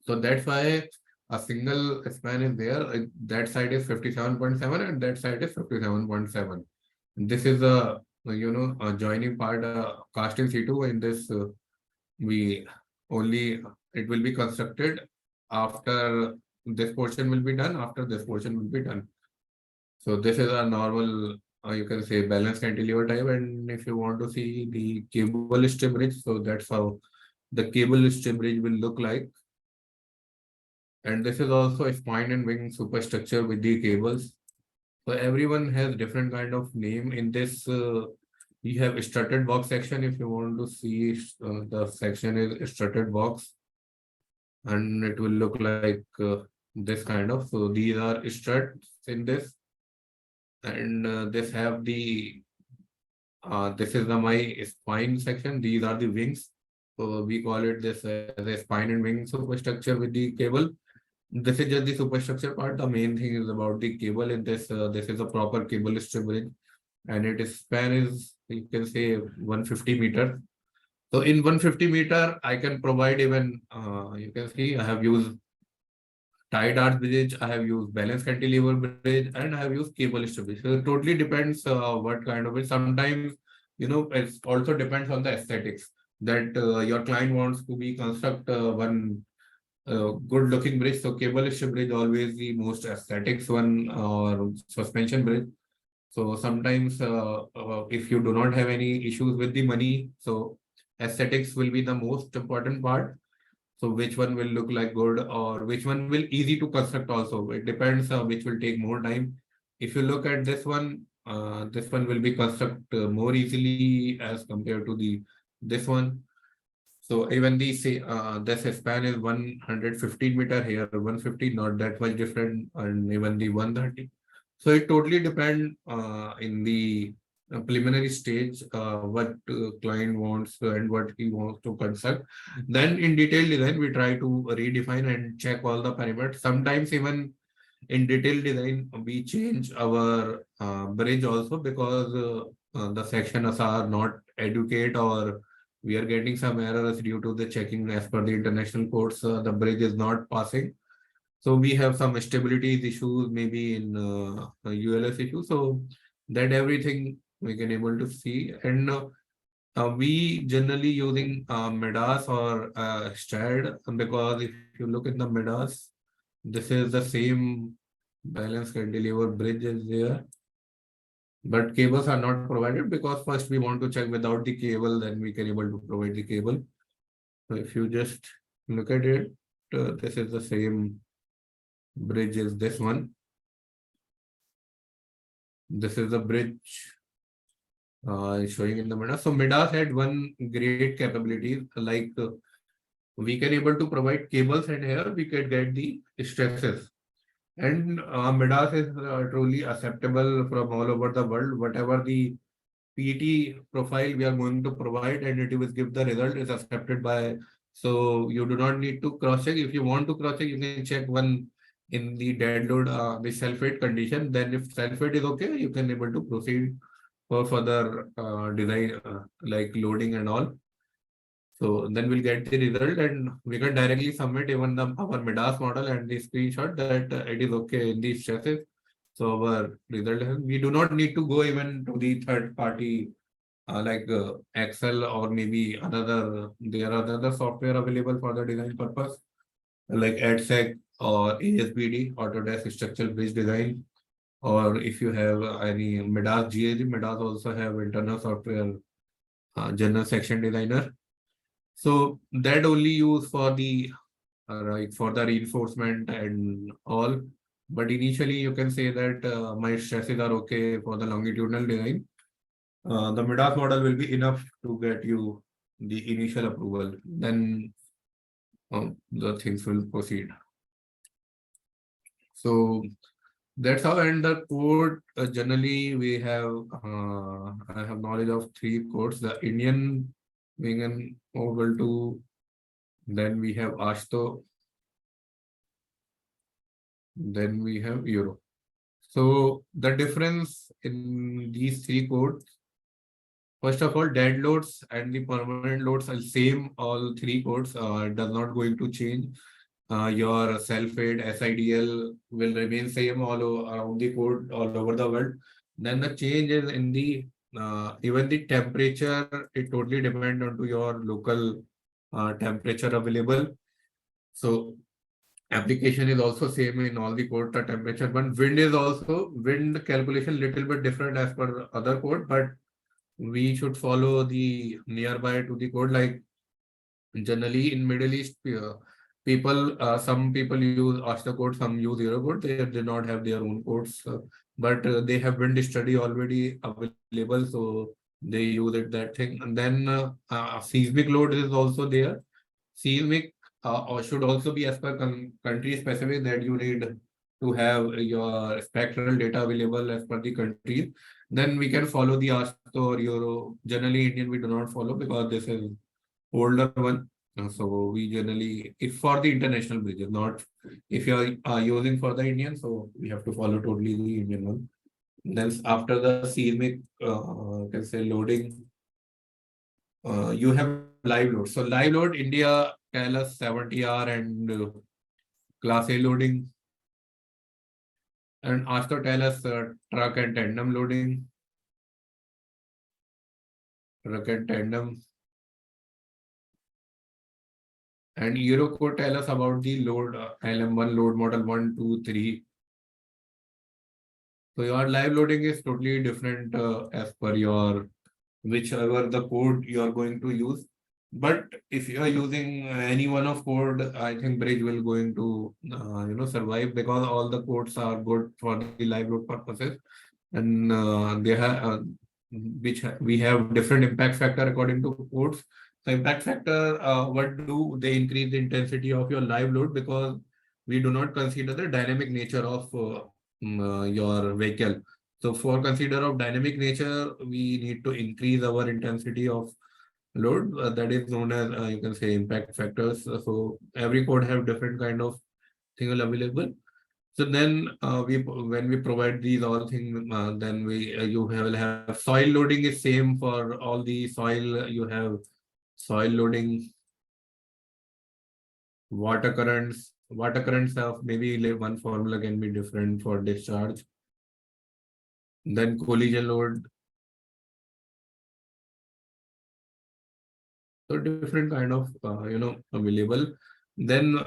So that's why a single span is there. That side is 57.7 and that side is 57.7. This is a a joining part, casting C2. In this, we only it will be constructed after this portion will be done. After this portion will be done. So this is a normal, you can say balance cantilever type. And if you want to see the cable stay bridge, so that's how the cable stay bridge will look like. And this is also a spine and wing superstructure with the cables. So everyone has different kind of name in this. We have strutted box section. If you want to see the section is strutted box, and it will look like this kind of. So these are struts in this. And this have the this is my spine section. These are the wings. So we call it this as a spine and wing superstructure with the cable. This is just the superstructure part. The main thing is about the cable in this. This is a proper cable stay bridge, and its span is, you can say, 150 meter. So in 150 meter, I can provide even you can see I have used tied arch bridge, I have used balance cantilever bridge, and I have used cable stay bridge. So it totally depends what kind of it. Sometimes it also depends on the aesthetics that your client wants to be construct one good looking bridge. So cable stay bridge always the most aesthetics one, or suspension bridge. So sometimes if you do not have any issues with the money, so aesthetics will be the most important part. So which one will look like good or which one will easy to construct also. It depends which will take more time. If you look at this one will be construct more easily as compared to this one. So even this span is 115 meter here, 150, not that much different, and even the 130. So it totally depends in the preliminary stage what client wants and what he wants to construct. Then in detailed design, we try to redefine and check all the parameters. Sometimes even in detailed design, we change our bridge also because the sections are not adequate or we are getting some errors due to the checking as per the international codes. The bridge is not passing. So we have some stability issues, maybe in ULS issues. So that everything we can able to see. And we generally using Midas or STAAD, because if you look at the Midas, This is the same balance cantilever bridge is there. But cables are not provided because first we want to check without the cable, then we can able to provide the cable. So if you just look at it, this is the same bridge as this one. This is the bridge showing in the Midas. So Midas had one great capability, like we can able to provide cables, and here we can get the stresses. And Midas is truly acceptable from all over the world. Whatever the PET profile we are going to provide, and it will give the result is accepted by. So you do not need to cross check. If you want to cross check, you can check one in the dead load, the self-weight condition. Then if self-weight is okay, you can able to proceed for further design, like loading and all. So then we'll get the result, and we can directly submit even our Midas model and the screenshot that it is okay in these stresses. So our result is, we do not need to go even to the third party like Excel or maybe another. There are other software available for the design purpose like ADSEC or ASBD, Autodesk Structural Bridge Design. Or if you have any Midas GAG, Midas also have internal software, General Section Designer. So that only used for the right for the reinforcement and all. But initially you can say that my stresses are okay for the longitudinal design. The Midas model will be enough to get you the initial approval. Then the things will proceed. So that's how. And the code generally we have. I have knowledge of 3 codes. The Indian being an over to. Then we have Ashto. Then we have Euro. So the difference in these 3 codes, first of all, dead loads and the permanent loads are same. All 3 codes does not going to change. Your self-weight SIDL will remain same around the code all over the world. Then the change is in the even the temperature. It totally depends on to your local temperature available. So application is also same in all the code, the temperature, but wind is also wind calculation little bit different as per other code, but we should follow the nearby to the code. Like generally in Middle East, people, some people use Ashta code, some use Euro code. They do not have their own codes, but they have wind study already available, so they use it that thing. And then seismic load is also there. Seismic or should also be as per country specific, that you need to have your spectral data available as per the country. Then we can follow the Ashta or Euro. Generally, Indian we do not follow because this is older one. So we generally, if for the international bridges, not if you are using for the Indian, so we have to follow totally the Indian one. Then after the seismic, can say loading, you have live load. So live load, India tell us 70R and class A loading. And Ashto tell us truck and tandem loading. Truck and tandem. And Eurocode tell us about the load, LM1 load model 1, 2, 3. So your live loading is totally different as per your whichever the code you are going to use. But if you are using any one of code, I think Bridge will going to survive because all the codes are good for the live load purposes, and they have we have different impact factor according to codes. So impact factor, what do they increase the intensity of your live load, because we do not consider the dynamic nature of your vehicle. So for consider of dynamic nature, we need to increase our intensity of load. That is known as you can say impact factors. So every code have different kind of thing available. So then when we provide these all things, then we will have soil loading is same for all the soil. You have soil loading, water currents. Water currents have maybe one formula can be different for discharge. Then collision load. So different kind of available. Then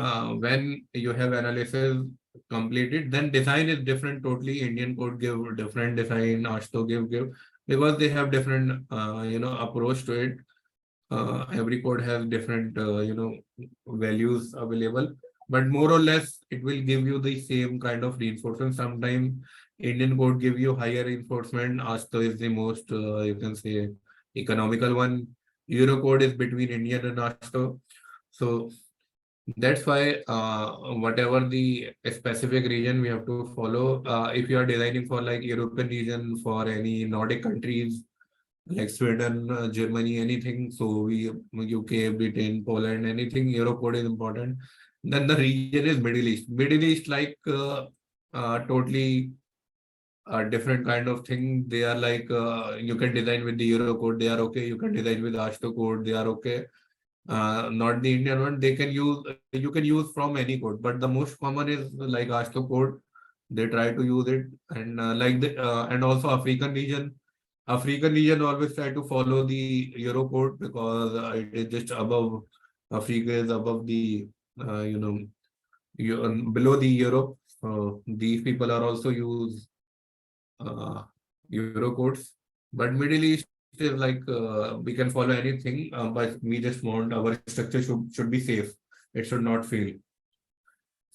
when you have analysis completed, then design is different totally. Indian code give different design, Ashto give because they have different approach to it. Every code has different values available, but more or less it will give you the same kind of reinforcement. Sometimes Indian code give you higher reinforcement. Ashto is the most you can say economical one. Eurocode is between Indian and Ashto. So that's why whatever the specific region we have to follow. If you are designing for like European region, for any Nordic countries like Sweden, Germany, anything. So we UK, Britain, Poland, anything Eurocode is important. Then the region is Middle East. Middle East like totally a different kind of thing. They are like you can design with the Eurocode, they are okay. You can design with Ashto code, they are okay. Not the Indian one. They can use, you can use from any code, but the most common is like Ashto code. They try to use it, and and also African region always try to follow the Euro code because it is just above. Africa is above the below the Europe. So these people are also use Euro codes, but Middle East is like we can follow anything, but we just want our structure should be safe. It should not fail.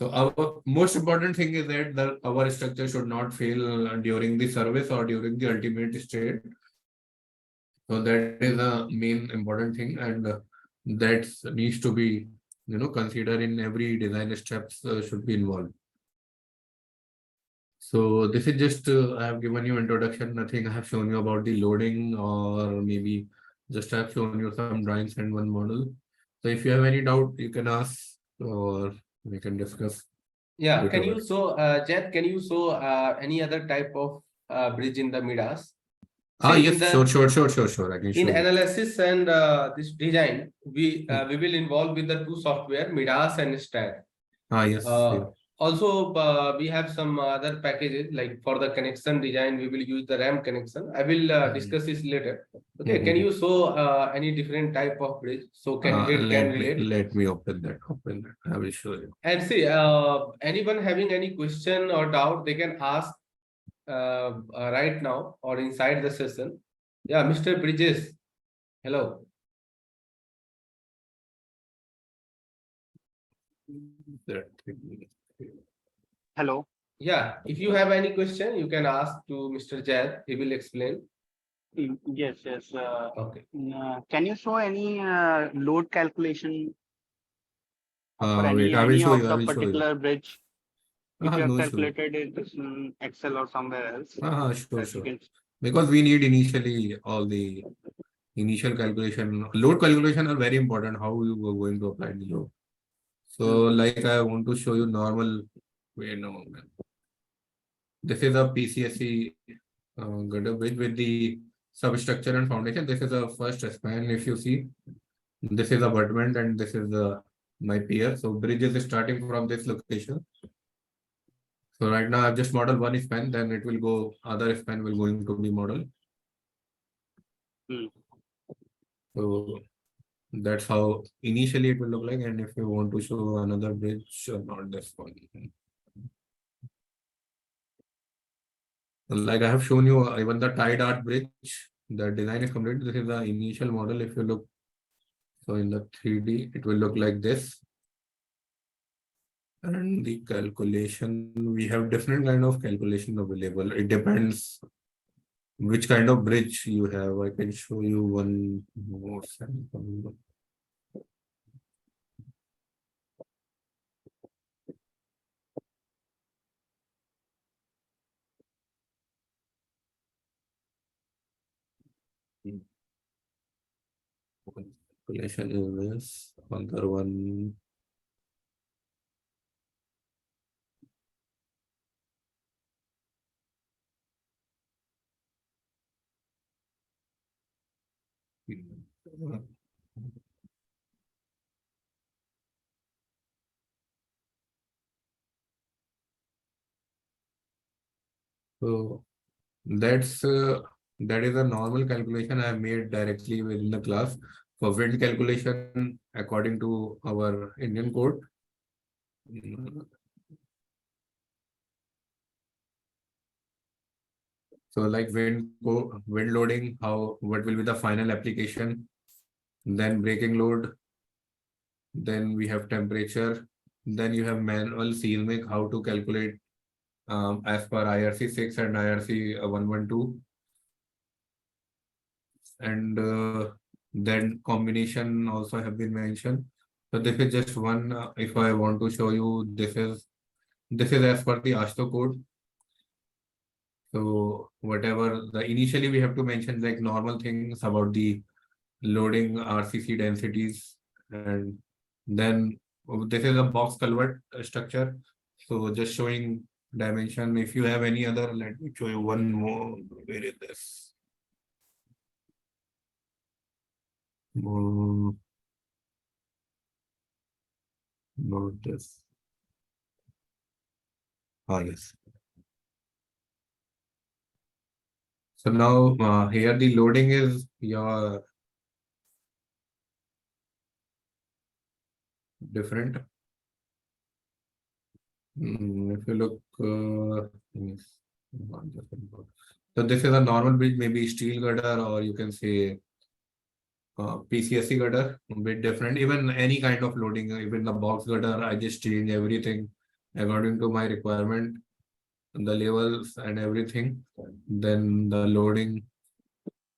So our most important thing is that our structure should not fail during the service or during the ultimate state. So that is a main important thing, and that needs to be considered in every design steps should be involved. So this is just I have given you introduction. Nothing I have shown you about the loading, or maybe just I have shown you some drawings and one model. So if you have any doubt, you can ask or we can discuss. Yeah, can you Whatever. show, Jet, can you show any other type of bridge in the Midas? Ah, See, in yes, the sure. I can show in you. analysis and this design, we will involve with the two software, Midas and STAT. Ah, yes. Also, we have some other packages like for the connection design, we will use the RAM connection. I will discuss this later. Okay, can you show any different type of bridge so candidate can relate? Let me open that. I will show you. And see, anyone having any question or doubt, they can ask right now or inside the session. Yeah, Mr. Bridges. Hello. Hello. Yeah, if you have any question, you can ask to Mr. Jad. He will explain. Yes. Okay. Can you show any load calculation for Wait, I will any show of you. I the will show you. particular bridge? If you have No issue. calculated it in Excel or somewhere else. Sure. Because we need initially all the initial calculation. Load calculation are very important. How you are going to apply the load. So, like I want to show you normal. Wait a moment. This is a PCSE gutter bridge with the substructure and foundation. This is a first span. If you see, this is abutment and this is my pier. So bridge is starting from this location. So right now I've just modeled one span, then it will go, other span will going to be modeled. So that's how initially it will look like. And if you want to show another bridge, not this one. Like I have shown you even the tie dart bridge, the design is complete. This is the initial model. If you look, so in the 3D, it will look like this. And the calculation, we have different kind of calculation available. It depends which kind of bridge you have. I can show you one more sample. Calculation is this, other one. So that is a normal calculation I have made directly within the class. for wind calculation according to our Indian code. So like wind loading, what will be the final application? Then braking load. Then we have temperature. Then you have manual seismic, how to calculate as per IRC 6 and IRC 112. And then combination also have been mentioned. So this is just one. If I want to show you, this is as per the AASHTO code. So whatever initially we have to mention like normal things about the loading RCC densities, and then this is a box culvert structure. So just showing dimension. If you have any other, let me show you one more. Where is this? Not this. Yes. So now here the loading is your different. If you look, yes. So this is a normal bridge, maybe steel girder, or you can say PCSC girder, a bit different. Even any kind of loading, even the box girder, I just change everything according to my requirement, the levels and everything. Then the loading.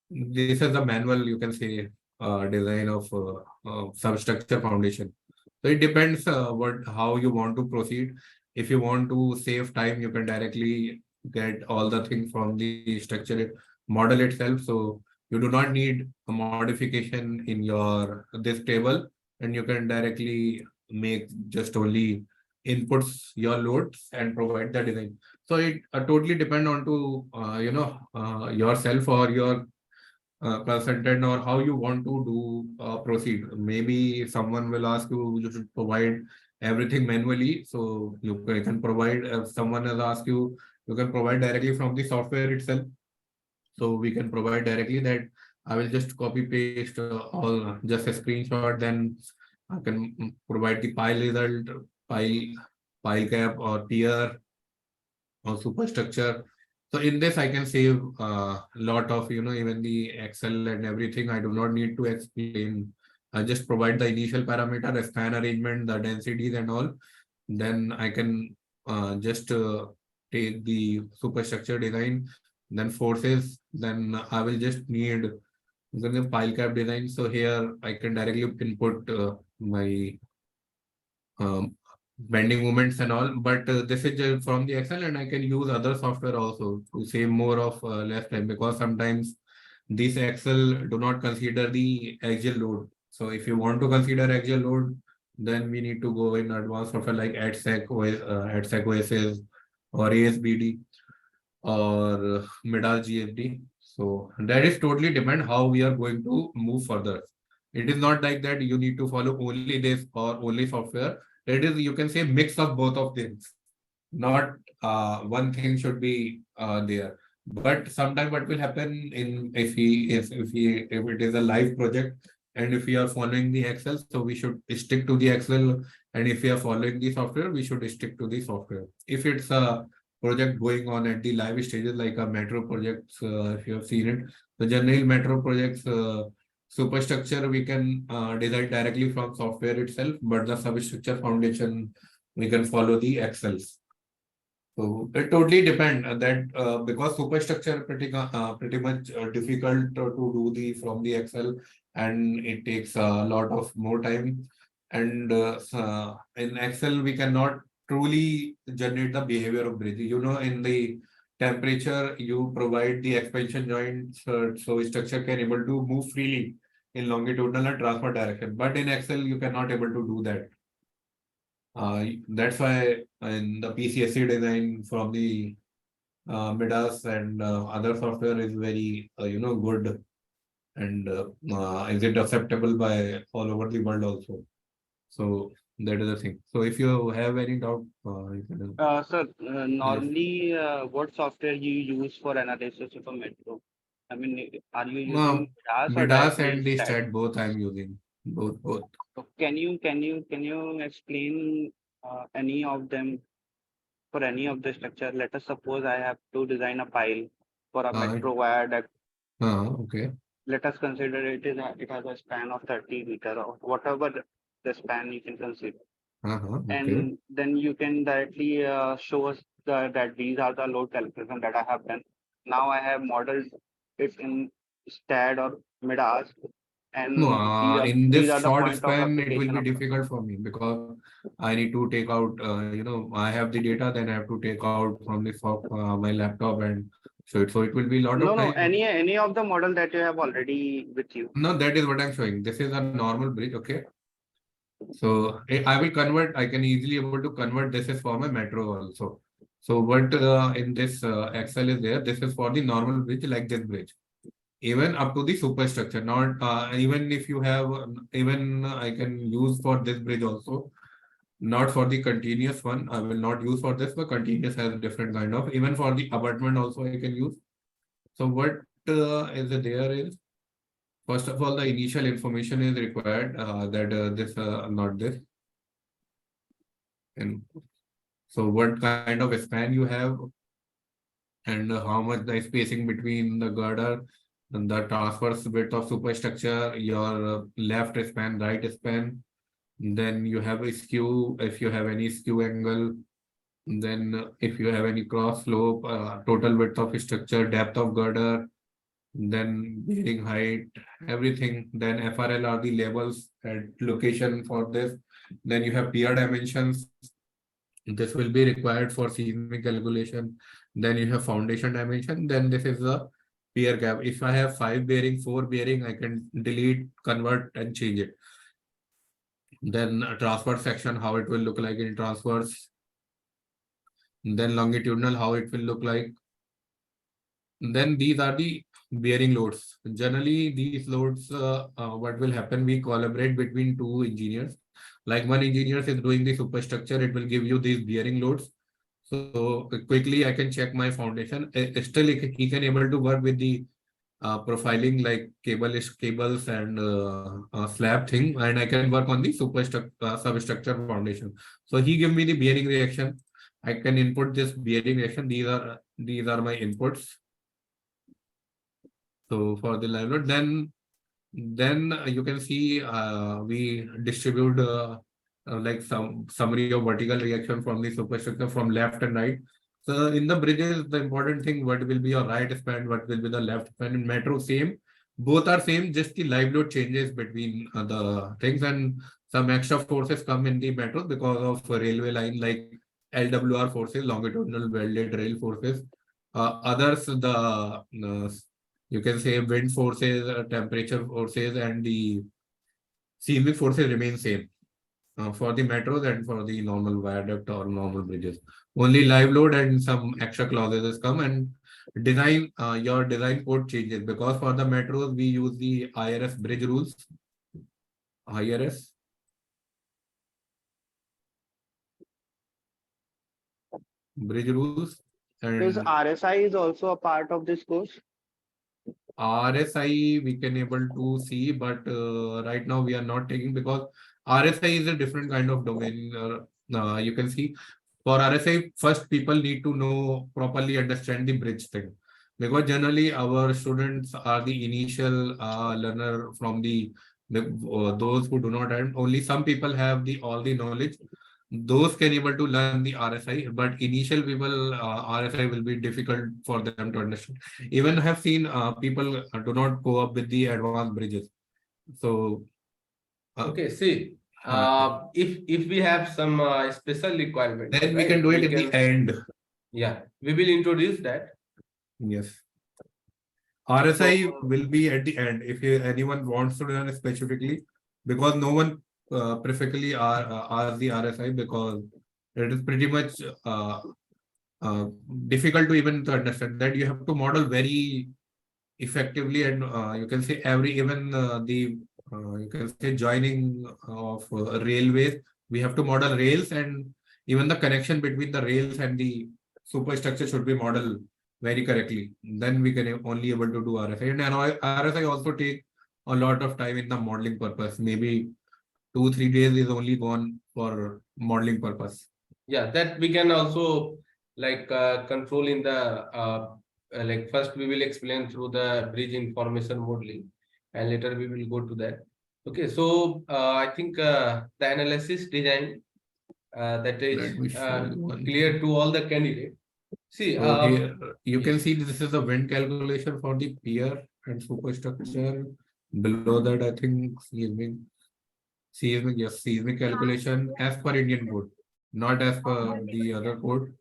This is the manual, you can say, design of substructure foundation. So it depends how you want to proceed. If you want to save time, you can directly get all the things from the structure model itself. So you do not need a modification in your this table, and you can directly make just only inputs your loads and provide the design. So it totally depend on to yourself or your consultant, or how you want to do proceed. Maybe someone will ask you should provide everything manually, so you can provide. If someone has asked you, you can provide directly from the software itself. So we can provide directly that I will just copy paste all just a screenshot, then I can provide the pile result, pile cap or tier or superstructure. So in this, I can save a lot of, even the Excel and everything. I do not need to explain. I just provide the initial parameter, the span arrangement, the densities and all. Then I can just take the superstructure design, then forces. Then I will just need the pile cap design. So here I can directly input my bending moments and all, but this is just from the Excel, and I can use other software also to save more of less time, because sometimes these Excel do not consider the axial load. So if you want to consider axial load, then we need to go in advanced software like ADSEC, ADSEC OSS or ASBD or Midas GFD. So that is totally depend how we are going to move further. It is not like that you need to follow only this or only software. It is, you can say, mix of both of things. Not one thing should be there. But sometimes what will happen in if it is a live project, and if we are following the Excel, so we should stick to the Excel, and if we are following the software, we should stick to the software. If it's a project going on at the live stages, like a metro projects, if you have seen it, the general metro projects superstructure we can design directly from software itself, but the substructure foundation we can follow the Excels. So it totally depends that because superstructure pretty much difficult to do the from the Excel, and it takes a lot of more time. And in Excel we cannot truly generate the behavior of bridge. In the temperature you provide the expansion joints, so structure can able to move freely in longitudinal and transfer direction. But in Excel you cannot able to do that. That's why in the PCSC design from the Midas and other software is very good, and is it acceptable by all over the world also. So that is the thing. So if you have any doubt, you can. Sir, normally, what software you use for analysis of a metro? I mean, are you No, using Midas or Midas directly and the STAT? stat both I'm using. Both. So can you explain any of them for any of the structure? Let us suppose I have to design a pile for a Uh, metro viaduct. okay. Let us consider it has a span of 30 meter or whatever the span you can consider. Okay. And then you can directly show us that these are the load calculation that I have done. Now I have modeled it in STAD or Midas, No, and in these this are the short point of span, it will application be of. difficult for me because I need to take out, I have the data, then I have to take out from the my laptop and show it. So it will be a lot No, of no, time. any of the model that you have already with you. No, that is what I'm showing. This is a normal bridge, okay? So I will convert, I can easily able to convert this is for my metro also. So what in this Excel is there, this is for the normal bridge like this bridge. Even up to the superstructure, not even if you have, even I can use for this bridge also, not for the continuous one. I will not use for this, but continuous has a different kind of, even for the abutment also I can use. So what is there is, first of all, the initial information is required that this, not this. And so what kind of span you have and how much the spacing between the girder and the transverse width of superstructure, your left span, right span. Then you have a skew, if you have any skew angle. Then if you have any cross slope, total width of structure, depth of girder, then bearing height, everything. Then FRL are the labels and location for this. Then you have pier dimensions. This will be required for seismic calculation. Then you have foundation dimension. Then this is the pier gap. If I have 5 bearing, 4 bearing, I can delete, convert, and change it. Then a transverse section, how it will look like in transverse. Then longitudinal, how it will look like. Then these are the bearing loads. Generally, these loads, what will happen, we collaborate between two engineers. Like one engineer is doing the superstructure, it will give you these bearing loads. So quickly I can check my foundation. Still, he can able to work with the profiling like cables and slab thing, and I can work on the substructure foundation. So he give me the bearing reaction. I can input this bearing reaction. These are my inputs. So for the live load, then you can see we distribute like some summary of vertical reaction from the superstructure from left and right. So in the bridges, the important thing, what will be your right span, what will be the left span. In metro, same, both are same, just the live load changes between the things, and some extra forces come in the metro because of railway line like LWR forces, longitudinal welded rail forces. Others, the you can say wind forces, temperature forces, and the seismic forces remain same for the metros and for the normal viaduct or normal bridges. Only live load and some extra clauses come, and design, your design code changes because for the metros we use the IRS bridge rules. IRS. Bridge rules. Is And RSI is also a part of this course? RSI we can able to see, but right now we are not taking because RSI is a different kind of domain. You can see for RSI, first people need to know properly understand the bridge thing, because generally our students are the initial learner from those who do not have. Only some people have the all the knowledge. Those can able to learn the RSI, but initial people, RSI will be difficult for them to understand. Even have seen people do not go up with the advanced bridges. So Okay, see, if we have some special requirement, then we right, can do it in the end. Yeah, we will introduce that. Yes. RSI So, will be at the end if anyone wants to learn specifically, because no one perfectly are the RSI, because it is pretty much difficult to even to understand that you have to model very effectively, and you can say every even the you can say joining of railways, we have to model rails, and even the connection between the rails and the superstructure should be modeled very correctly, then we can only able to do RSI. And RSI also take a lot of time in the modeling purpose. Maybe 2-3 days is only gone for modeling purpose. Yeah, that we can also control in the like first we will explain through the bridge information modeling, and later we will go to that. Okay, so I think the analysis design that is Let me show you one clear thing. to all the candidates. See, So here you can yes. see this is the wind calculation for the pier and superstructure. Below that, I think seismic calculation as per Indian code, not as per the other code.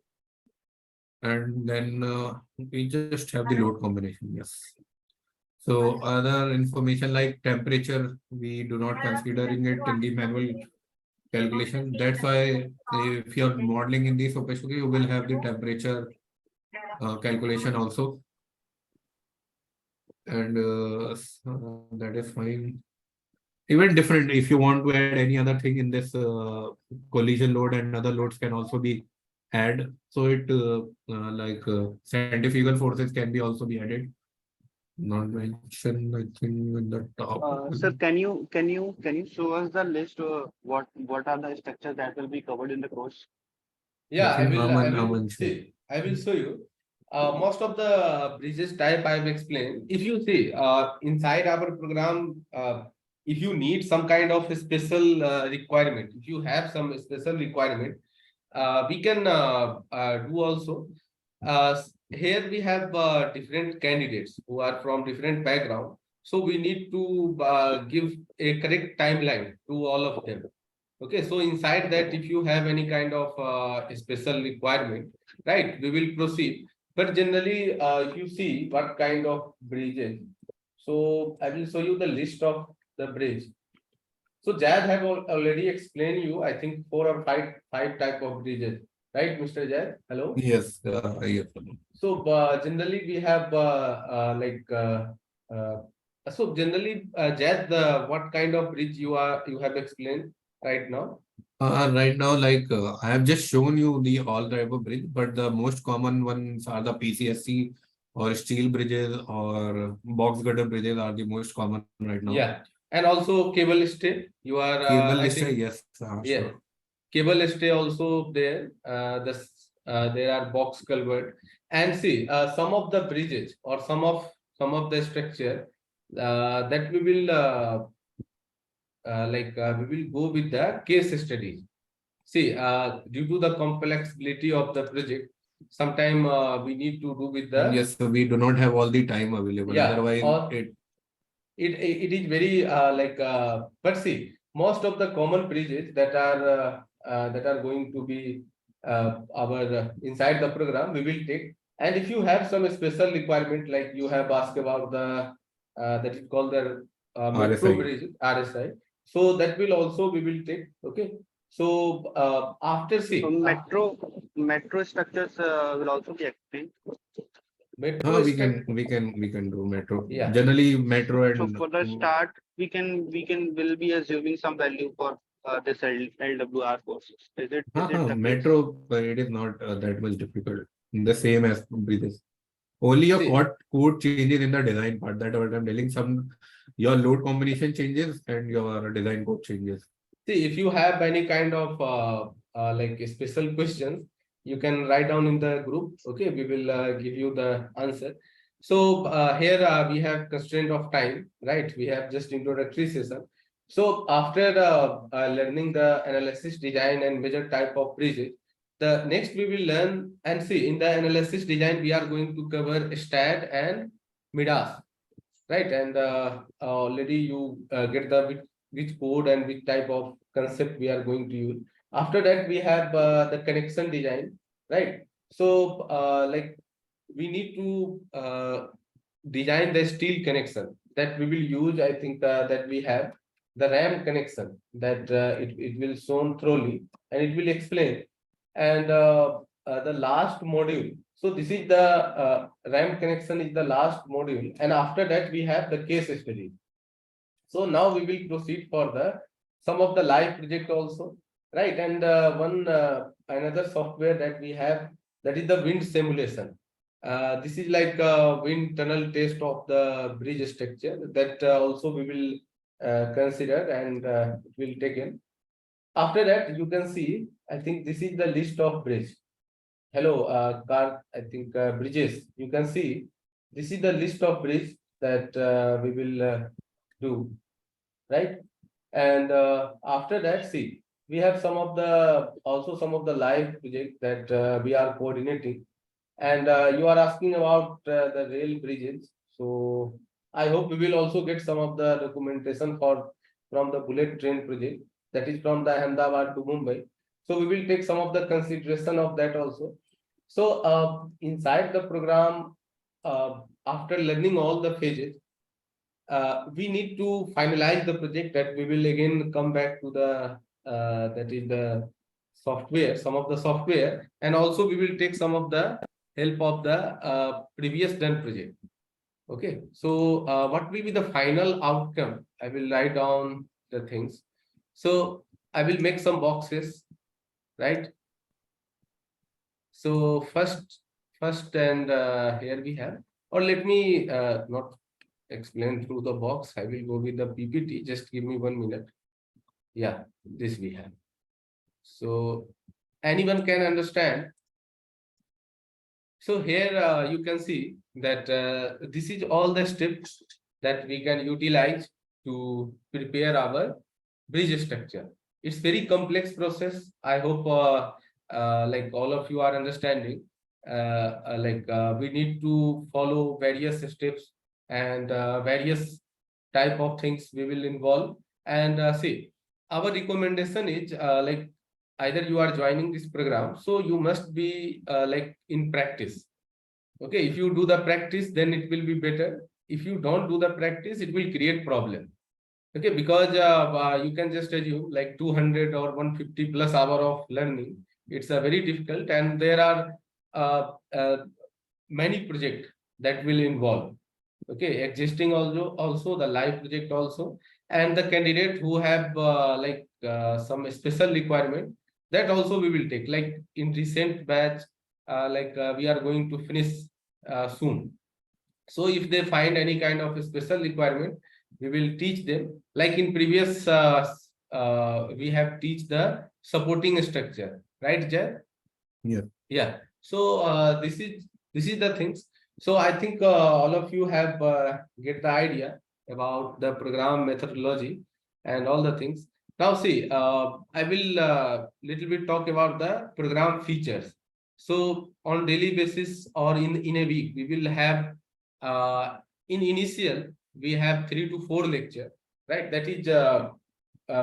And then we just have the load combination. Yes. So other information like temperature, we do not considering it in the manual calculation. That's why if you're modeling in the superstructure, you will have the temperature calculation also. And so that is fine. Even different, if you want to add any other thing in this collision load and other loads can also be add. So it centrifugal forces can be also be added. Not mentioned, I think, in the top. Sir, can you show us the list? What are the structures that will be covered in the course? Yeah, I think will. Aman should. See. I will show you. Most of the bridges type I have explained. If you see inside our program, if you need some kind of a special requirement, if you have some special requirement, we can do also. Here we have different candidates who are from different background. So we need to give a correct timeline to all of them. Okay, so inside that, if you have any kind of special requirement, right, we will proceed. But generally, if you see what kind of bridges, so I will show you the list of the bridge. So Jad have already explained you, I think 4 or 5 type of bridges, right, Mr. Jad? Hello. Yes, yes. So generally we have so generally Jad, what kind of bridge you have explained right now? Right now, I have just shown you the all driver bridge, but the most common ones are the PCSC or steel bridges or box girder bridges are the most common right now. Yeah, and also cable stay. You are Cable I stay, think yes, yeah, sure. cable stay also there. There are box culvert, and see some of the bridges or some of the structure that we will we will go with the case studies. See, due to the complexity of the project, sometime we need to do with the Yes, so we do not have all the time available. yeah, Otherwise, or it it is very but see, most of the common bridges that are going to be our inside the program we will take. And if you have some special requirement, like you have asked about the that is called the metro RSI. bridge, RSI, so that will also we will take. Okay, so after see So metro structures will also be explained. metro we structure. can do metro. Yeah. Generally, metro So and for the start, will be assuming some value for this LWR courses. Is it the case? metro, but it is not that much difficult. The same as bridges. Only your See. code changes in the design part. That what I'm telling. Your load combination changes and your design code changes. See, if you have any kind of special questions, you can write down in the group. Okay, we will give you the answer. So here we have constraint of time, right? We have just introductory session. So after learning the analysis, design, and major type of bridges, the next we will learn and see in the analysis design we are going to cover STAT and MIDAS, right? And already you get the which code and which type of concept we are going to use. After that, we have the connection design, right? So we need to design the steel connection that we will use. I think that we have the RAM connection that it will shown thoroughly and it will explain. And the last module. So this is the RAM connection is the last module, and after that we have the case study. So now we will proceed for the some of the live project also, right? And one another software that we have, that is the wind simulation. This is like a wind tunnel test of the bridge structure that also we will consider and it will take in. After that, you can see, I think this is the list of bridge. Hello, car, I think bridges. You can see this is the list of bridge that we will do, right? And after that, see, we have some of the live project that we are coordinating. And you are asking about the rail bridges. So I hope we will also get some of the documentation from the bullet train project that is from the Ahmedabad to Mumbai. So we will take some of the consideration of that also. So inside the program, after learning all the phases, we need to finalize the project that we will again come back to the that is the software, some of the software, and also we will take some of the help of the previous done project. Okay, so what will be the final outcome? I will write down the things. So I will make some boxes, right? So first and here we have, or let me not explain through the box. I will go with the PPT. Just give me 1 minute. Yeah, this we have. So anyone can understand. So here you can see that this is all the steps that we can utilize to prepare our bridge structure. It's very complex process. I hope like all of you are understanding. We need to follow various steps and various type of things we will involve. And see, our recommendation is like either you are joining this program, so you must be like in practice. Okay, if you do the practice, then it will be better. If you don't do the practice, it will create problem. Okay, because you can just assume like 200 or 150 plus hour of learning. It's very difficult, and there are many projects that will involve. Okay, existing also the live project also, and the candidate who have some special requirement, that also we will take. Like in recent batch, we are going to finish soon. So if they find any kind of a special requirement, we will teach them. Like in previous, we have teach the supporting structure, right, Jay? Yeah. Yeah. So this is the things. So I think all of you have get the idea about the program methodology and all the things. Now see, I will little bit talk about the program features. So on daily basis or in a week, we will have in initial we have 3 to 4 lecture, right? That is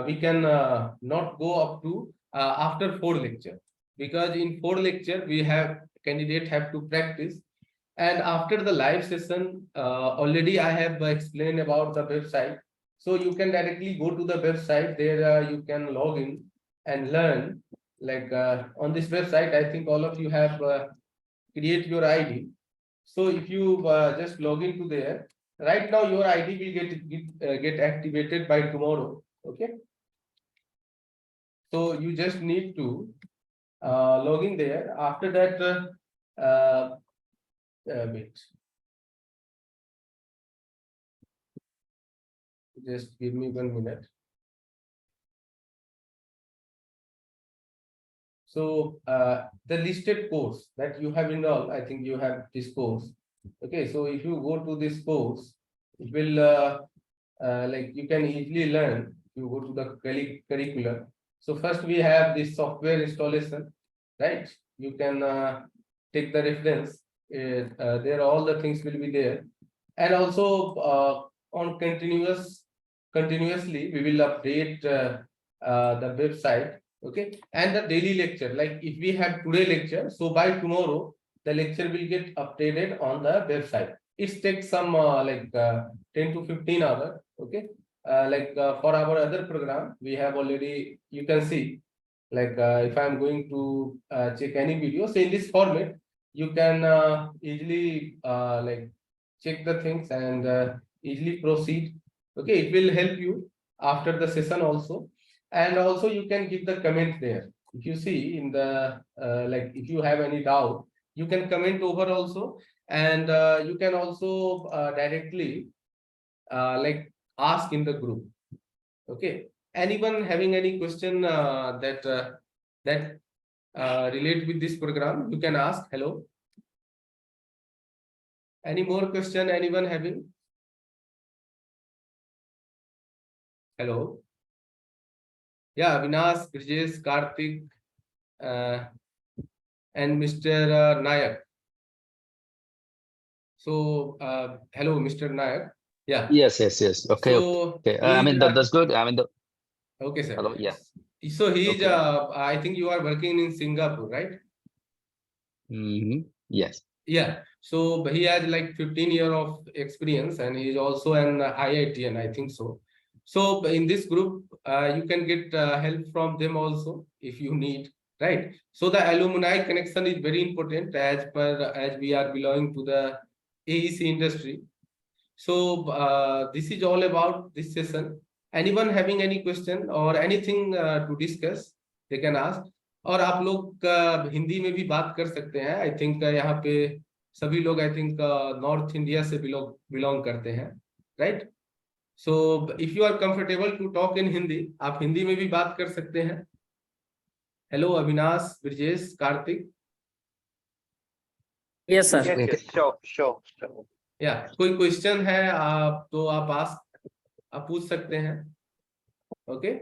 we can not go up to after 4 lecture, because in 4 lecture we have candidate have to practice. And after the live session, already I have explained about the website. So you can directly go to the website. There you can log in and learn. Like on this website, I think all of you have create your ID. So if you just log into there, right now your ID will get activated by tomorrow. Okay. So you just need to log in there. After that, wait. Just give me 1 minute. So the listed course that you have enrolled, I think you have this course. Okay, so if you go to this course, it will like you can easily learn. You go to the curriculum. So first we have this software installation, right? You can take the reference. There all the things will be there, and also on continuously we will update the website. Okay, and the daily lecture, like if we have today lecture, so by tomorrow the lecture will get updated on the website. It takes some 10 to 15 hours. Okay, for our other program, we have already, you can see, like if I'm going to check any video, so in this format you can easily like check the things and easily proceed. Okay, it will help you after the session also. And also you can give the comment there. If you see in the like if you have any doubt, you can comment over also, and you can also directly like ask in the group. Okay, anyone having any question that relate with this program, you can ask. Hello, any more question anyone having? Hello. Yeah, Vinas, Brijesh, Karthik, and Mr. Nayak. So, hello, Mr. Nayak. Yeah. Yes. Okay. So, Okay. I he's, mean, that's good. I mean, okay, sir. hello. Yeah. So he's, Okay. I think you are working in Singapore, right? Yes. Yeah. So he has like 15 years of experience, and he's also an IITian, I think so. So in this group, you can get help from them also if you need, right? So the alumni connection is very important as we are belonging to the AEC industry. So this is all about this session. Anyone having any question or anything to discuss, they can ask. और आप लोग हिंदी में भी बात कर सकते हैं. I think यहाँ पे सभी लोग आई थिंक नॉर्थ इंडिया से बिलोंग करते हैं, right? So if you are comfortable to talk in Hindi, आप हिंदी में भी बात कर सकते हैं. Hello Avinash, Brijesh, Kartik. Yes, sir. Yes, sure. या कोई क्वेश्चन है आप तो आप पूछ सकते हैं. Okay.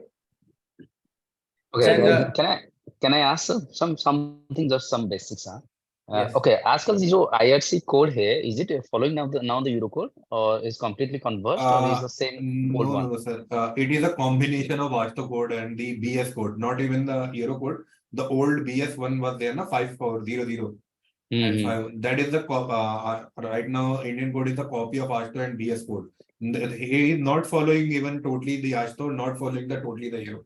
Okay. And, can I ask something, just some basics? Yes. Okay. आजकल जो IRC code है, is it following now the Eurocode or is completely converged or is the same old one? No, sir. It is a combination of ASHTO code and the BS code, not even the Eurocode. The old BS one was there, na 5400. And that is the right now Indian code is the copy of ASHTO and BS code. He is not following even totally the ASHTO, not following totally the Euro.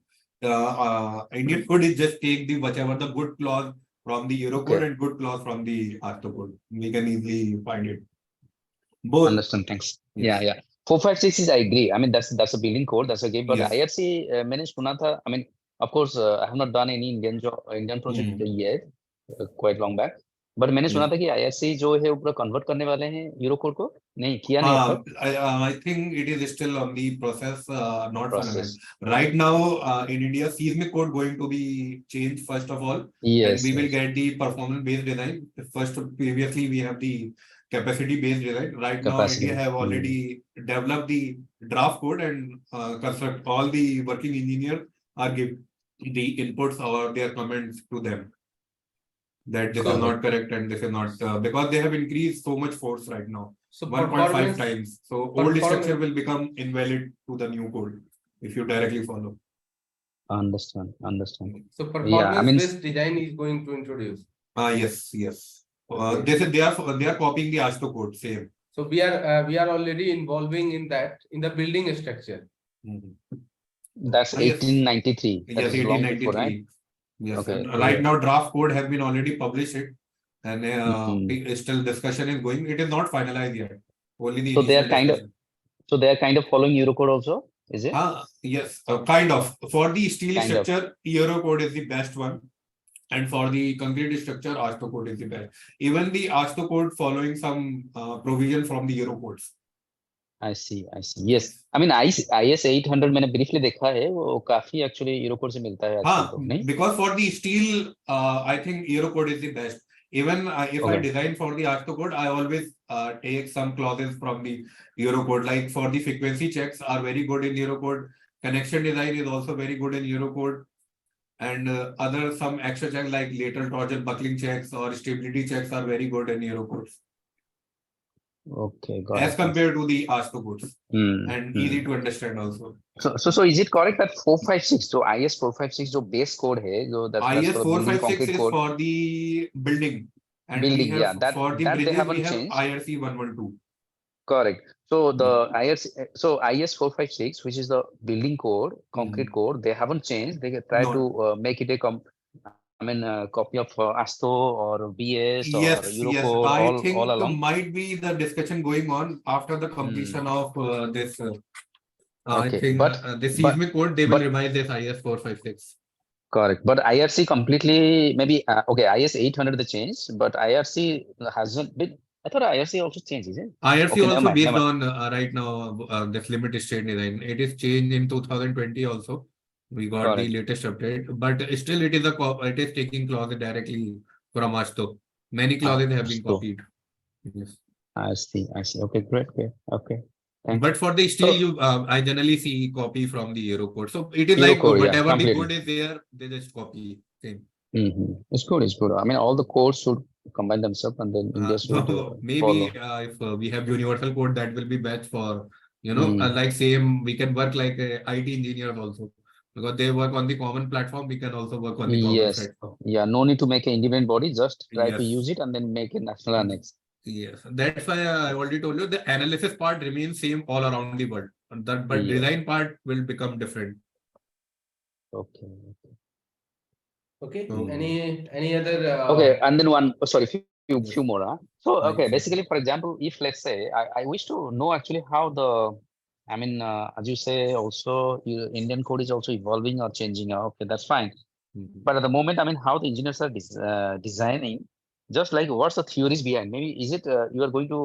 Indian code is just take the whichever the good clause from the Euro code and good clause from the ASHTO code. We can easily find it. Both. Understand. Thanks. Yes. Yeah. 456 is I agree. I mean that's a building code. That's okay. But Yes. IRC मैंने सुना था. I mean, of course, I have not done any Indian project yet, quite long back. But मैंने सुना था कि IRC जो है ऊपर convert करने वाले हैं Euro code को. नहीं किया नहीं अब तक. I think it is still on the process, not Process. finalized. Right now, in India, seismic code going to be changed first of all. Yes. And we will get the performance based design. First, previously we have the capacity based design. Right now, India have already developed the draft code and construct all the working engineers are give the inputs or their comments to them. That this is not correct and this is not because they have increased so much force right now. So 1.5 times. So old structure will become invalid to the new code if you directly follow. Understand. So performance-based design is going to introduce. Yes. They are copying the ASHTO code same. So we are already involving in that in the building structure. That's 1893. That Yes, is long before, 1893. right? Yes. Okay. Right now, draft code has been already published it, and still discussion is going. It is not finalized yet. Only the So they are initial discussion. they are kind of following Eurocode also, is it? Yes, kind of. For the steel Kind of. structure, Euro code is the best one. And for the concrete structure, ASHTO code is the best. Even the ASHTO code following some provision from the Euro codes. I see. Yes. I mean, IS 800 मैंने briefly देखा है, वो काफी actually Eurocode से मिलता है आजकल तो, नहीं? Because for the steel, I think Euro code is the best. Even if I design for the ASHTO code, I always take some clauses from the Euro code. Like for the frequency checks are very good in Euro code. Connection design is also very good in Euro code. And other some extra checks like lateral torsion buckling checks or stability checks are very good in Euro codes. Okay, got it. As compared to the ASHTO codes. Hmm. And easy to understand also. So is it correct that 456, so IS 456 जो base code है, जो that's IS for the building 456 concrete is code. for the building. And Building, we have, yeah, for the that they bridges, haven't we have changed. IRC 112. Correct. So the IS 456, which is the building code, concrete code, they haven't changed. They try to make it a copy of ASHTO or BS or Eurocode I think all along. might be the discussion going on after the completion of this. Okay, I think but the seismic code they will revise this IS 456. Correct. But IRC completely, maybe, okay, IS 800 they changed, but IRC hasn't been, I thought IRC also changed, is it? IRC Okay, never also mind, based never on right now this limit state design. It is changed in 2020 also. We got the Correct. latest update, but still it is it is taking clauses directly from Ashto. Many clauses have been So, copied. Yes. I see. Okay, great. Okay. Thanks. But for the steel, So, you I generally see copy from the Euro code. So it is Euro like code, yeah, whatever the completely. code is there, they just copy. Same. It's good. I mean, all the codes should combine themselves and then India should So maybe follow. if we have universal code, that will be best for Mm. like same we can work like IT engineers also because they work on the common platform. We can also work on the common Yes. platform. Yeah, no need to make an independent body, just try to use Yes. it and then make a national annex. Yes, that's why I already told you the analysis part remains same all around the world. But Yeah. design part will become different. Okay. Okay, So- any other? Okay, and then sorry, few Yes. more. So, Right, okay, sure. basically, for example, if let's say I wish to know actually how I mean, as you say, also Indian code is also evolving or changing. Okay, that's fine. Mhm. But at the moment, I mean, how the engineers are designing, just like what's the theories behind? Maybe is it you are going to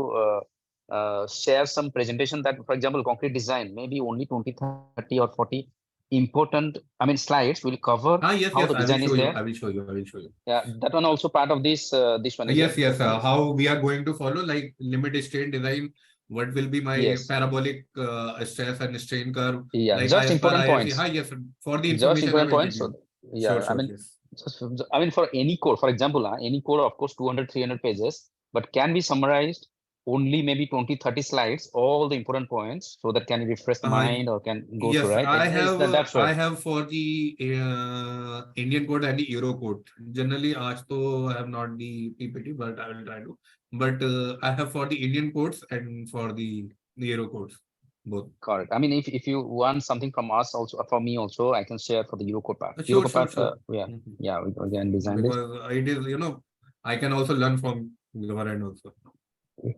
share some presentation that, for example, concrete design, maybe only 20, 30 or 40 important, I mean, slides will cover Yes, how yes, the I will design is show you. there. I will show you. I will show you. Yeah, that one also part of this one, is Yes, it? yes. How we are going to follow like limit state design. What will be my Yes. parabolic stress and strain curve? Yeah, Like just as per important IFC. points. Yes. For the Just information, I important will tell points. you. So, yeah, Sure, I mean, yes. I mean, for any code, for example, any code, of course, 200, 300 pages, but can be summarized only maybe 20, 30 slides, all the important points, so that can refresh the mind or can go through, Yes, right? That's I right. have for the Indian code and the Euro code. Generally, also I have not the PPT, but I will try to. But I have for the Indian codes and for the Euro codes, both. Correct. I mean, if you want something from us also, for me also, I can share for the Eurocode part. Sure, Eurocode sure, part, sure. yeah, Mhm. yeah, we can design this. Because it is, I can also learn from your end also.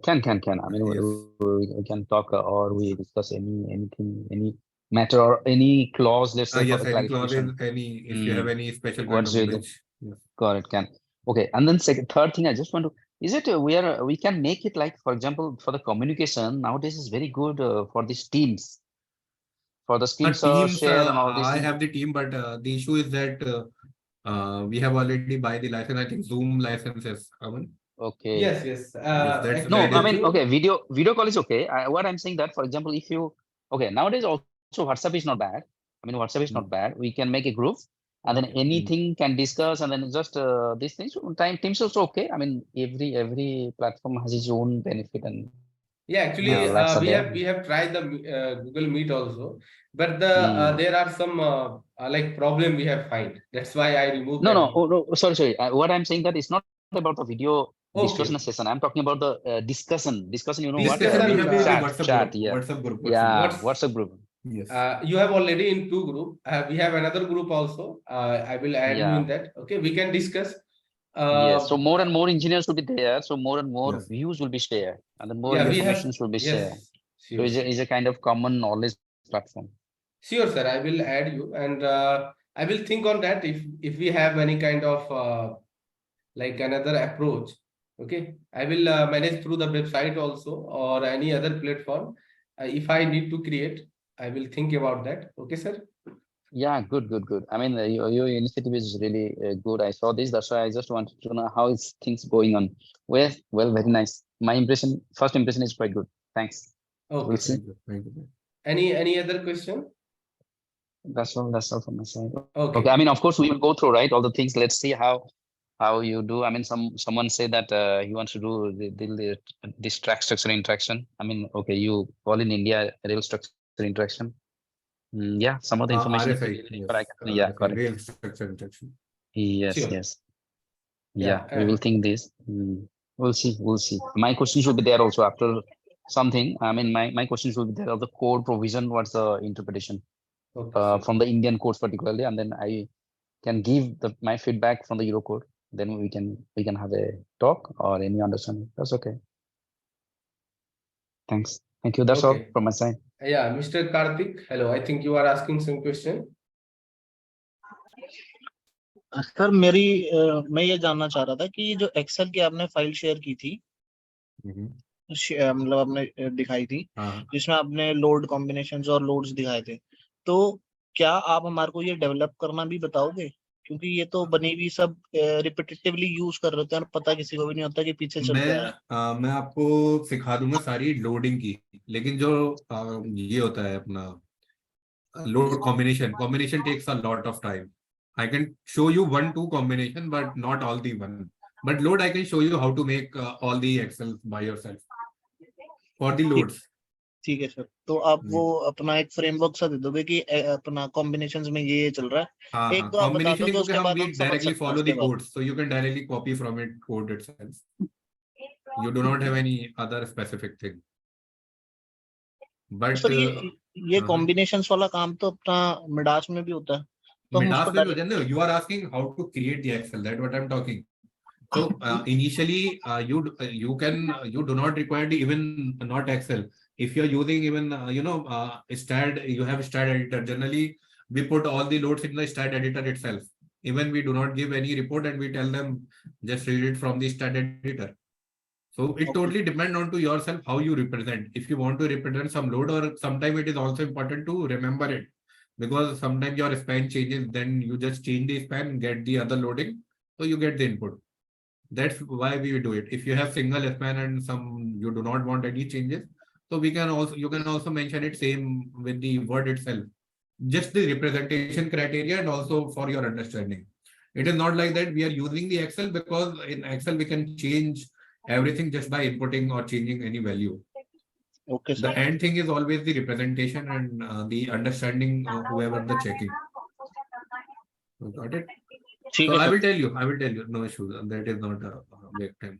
Can. I mean, Yes. we can talk or we discuss anything, any matter or any clause, let's say, for Yes, the any clauses, clarification. if you have any special kind What's of it? image. Yes. Correct, can. Okay, and then third thing, I just want to, is it we can make it like, for example, for the communication nowadays is very good for these teams, for the screen Teams, share and all these I things. have the team, but the issue is that we have already buy the license. I think Zoom licenses, Aman. Okay. Yes, yes. Yes, that's No, Actually, that I is. mean, Zoom. okay, video call is okay. What I'm saying that, for example, if you, okay, nowadays also WhatsApp is not bad. I mean, WhatsApp is not bad. We can make a group and then anything can discuss and then just these things. Teams also okay. I mean, every platform has its own benefit and Yeah, actually, likes are there. we have tried the Google Meet also, but there are some like problem we have find. That's why I removed No, that. no, sorry. What I'm saying that it's not about the video discussion Okay. session. I'm talking about the discussion. You know what? Discussion we have Discussion. in the Chat. Yeah, WhatsApp group. yeah. What's WhatsApp group. Yes. You have already in two group. We have another group also. I will add you Yeah. in that. Okay, we can discuss. Yes. So more and more engineers will be there. So more and more Yes. views will be shared, and then more Yeah, we information have. will be shared. Yes, So sure. it's a kind of common knowledge platform. Sure, sir. I will add you, and I will think on that if we have any kind of like another approach. Okay, I will manage through the website also or any other platform. If I need to create, I will think about that. Okay, sir. Yeah, good. I mean, your initiative is really good. I saw this. That's why I just wanted to know how is things going on. Well, very nice. My first impression is quite good. Thanks. Okay, We'll sir. see. Thank you. Any other question? That's all from my side. Okay. Okay. I mean, of course, we will go through, right? All the things. Let's see how you do. I mean, someone say that he wants to do this track structure interaction. I mean, okay, you call in India rail structure interaction. Yeah, some of the information. RFI, yes. Yeah, RFI, correct. real structure interaction. Yes. Sure. Yeah, Yeah. we will think this. We'll see. My questions will be there also after something. I mean, my questions will be there of the code provision. What's the interpretation Okay, sure. from the Indian codes particularly, and then I can give my feedback from the Euro code. Then we can have a talk or any understanding. That's okay. Thanks. Thank you. That's all Okay. from my side. Yeah, Mr. Karthik. Hello. I think you are asking some question. Sir मैं ये जानना चाह रहा था कि जो Excel की आपने फाइल शेयर की थी, हम्म, मतलब आपने दिखाई थी, हाँ जिसमें आपने लोड कॉम्बिनेशंस और लोड्स दिखाए थे, तो क्या आप हमारे को ये डेवलप करना भी बताओगे? क्योंकि ये तो बनी हुई सब रिपीटेटिवली यूज कर रहे होते हैं और पता किसी को भी नहीं होता कि पीछे चल रहा है। मैं आपको सिखा दूंगा सारी लोडिंग की, लेकिन जो ये होता है अपना load combination takes a lot of time. I can show you 1-2 combination but not all the one, but load I can show you how to make all the excel by yourself for the ठीक loads. ठीक है sir, तो आप वो अपना एक framework सा दे दोगे कि अपना कॉम्बिनेशंस में ये चल रहा है, हाँ एक हाँ, तो आप बता combination दोगे, क्योंकि उसके हम बाद we हम समझ directly सकते हैं follow उसके the बाद। codes, so you can directly copy from it code itself. You do not have any other specific thing. तो But सर ये कॉम्बिनेशंस वाला काम तो अपना मिडास में भी होता है, तो हम उसको Midas में भी हो जाता है. You are asking how to create the Excel. That's what I'm talking. So initially, you do not require the even not Excel. If you're using even STAD, you have STAD editor. Generally, we put all the loads in the STAD editor itself. Even we do not give any report and we tell them just read it from the STAD editor. So it totally depends on to yourself how you represent. If you want to represent some load, or sometimes it is also important to remember it, because sometimes your span changes, then you just change the span, get the other loading, so you get the input. That's why we do it. If you have single span and some you do not want any changes, so you can also mention it same with the word itself. Just the representation criteria and also for your understanding. It is not like that we are using the Excel, because in Excel we can change everything just by inputting or changing any value. Okay The sir, end thing is always the representation and the understanding whoever the checking. Got it? ठीक So है I sir, will tell you, no issues. That is not a big time.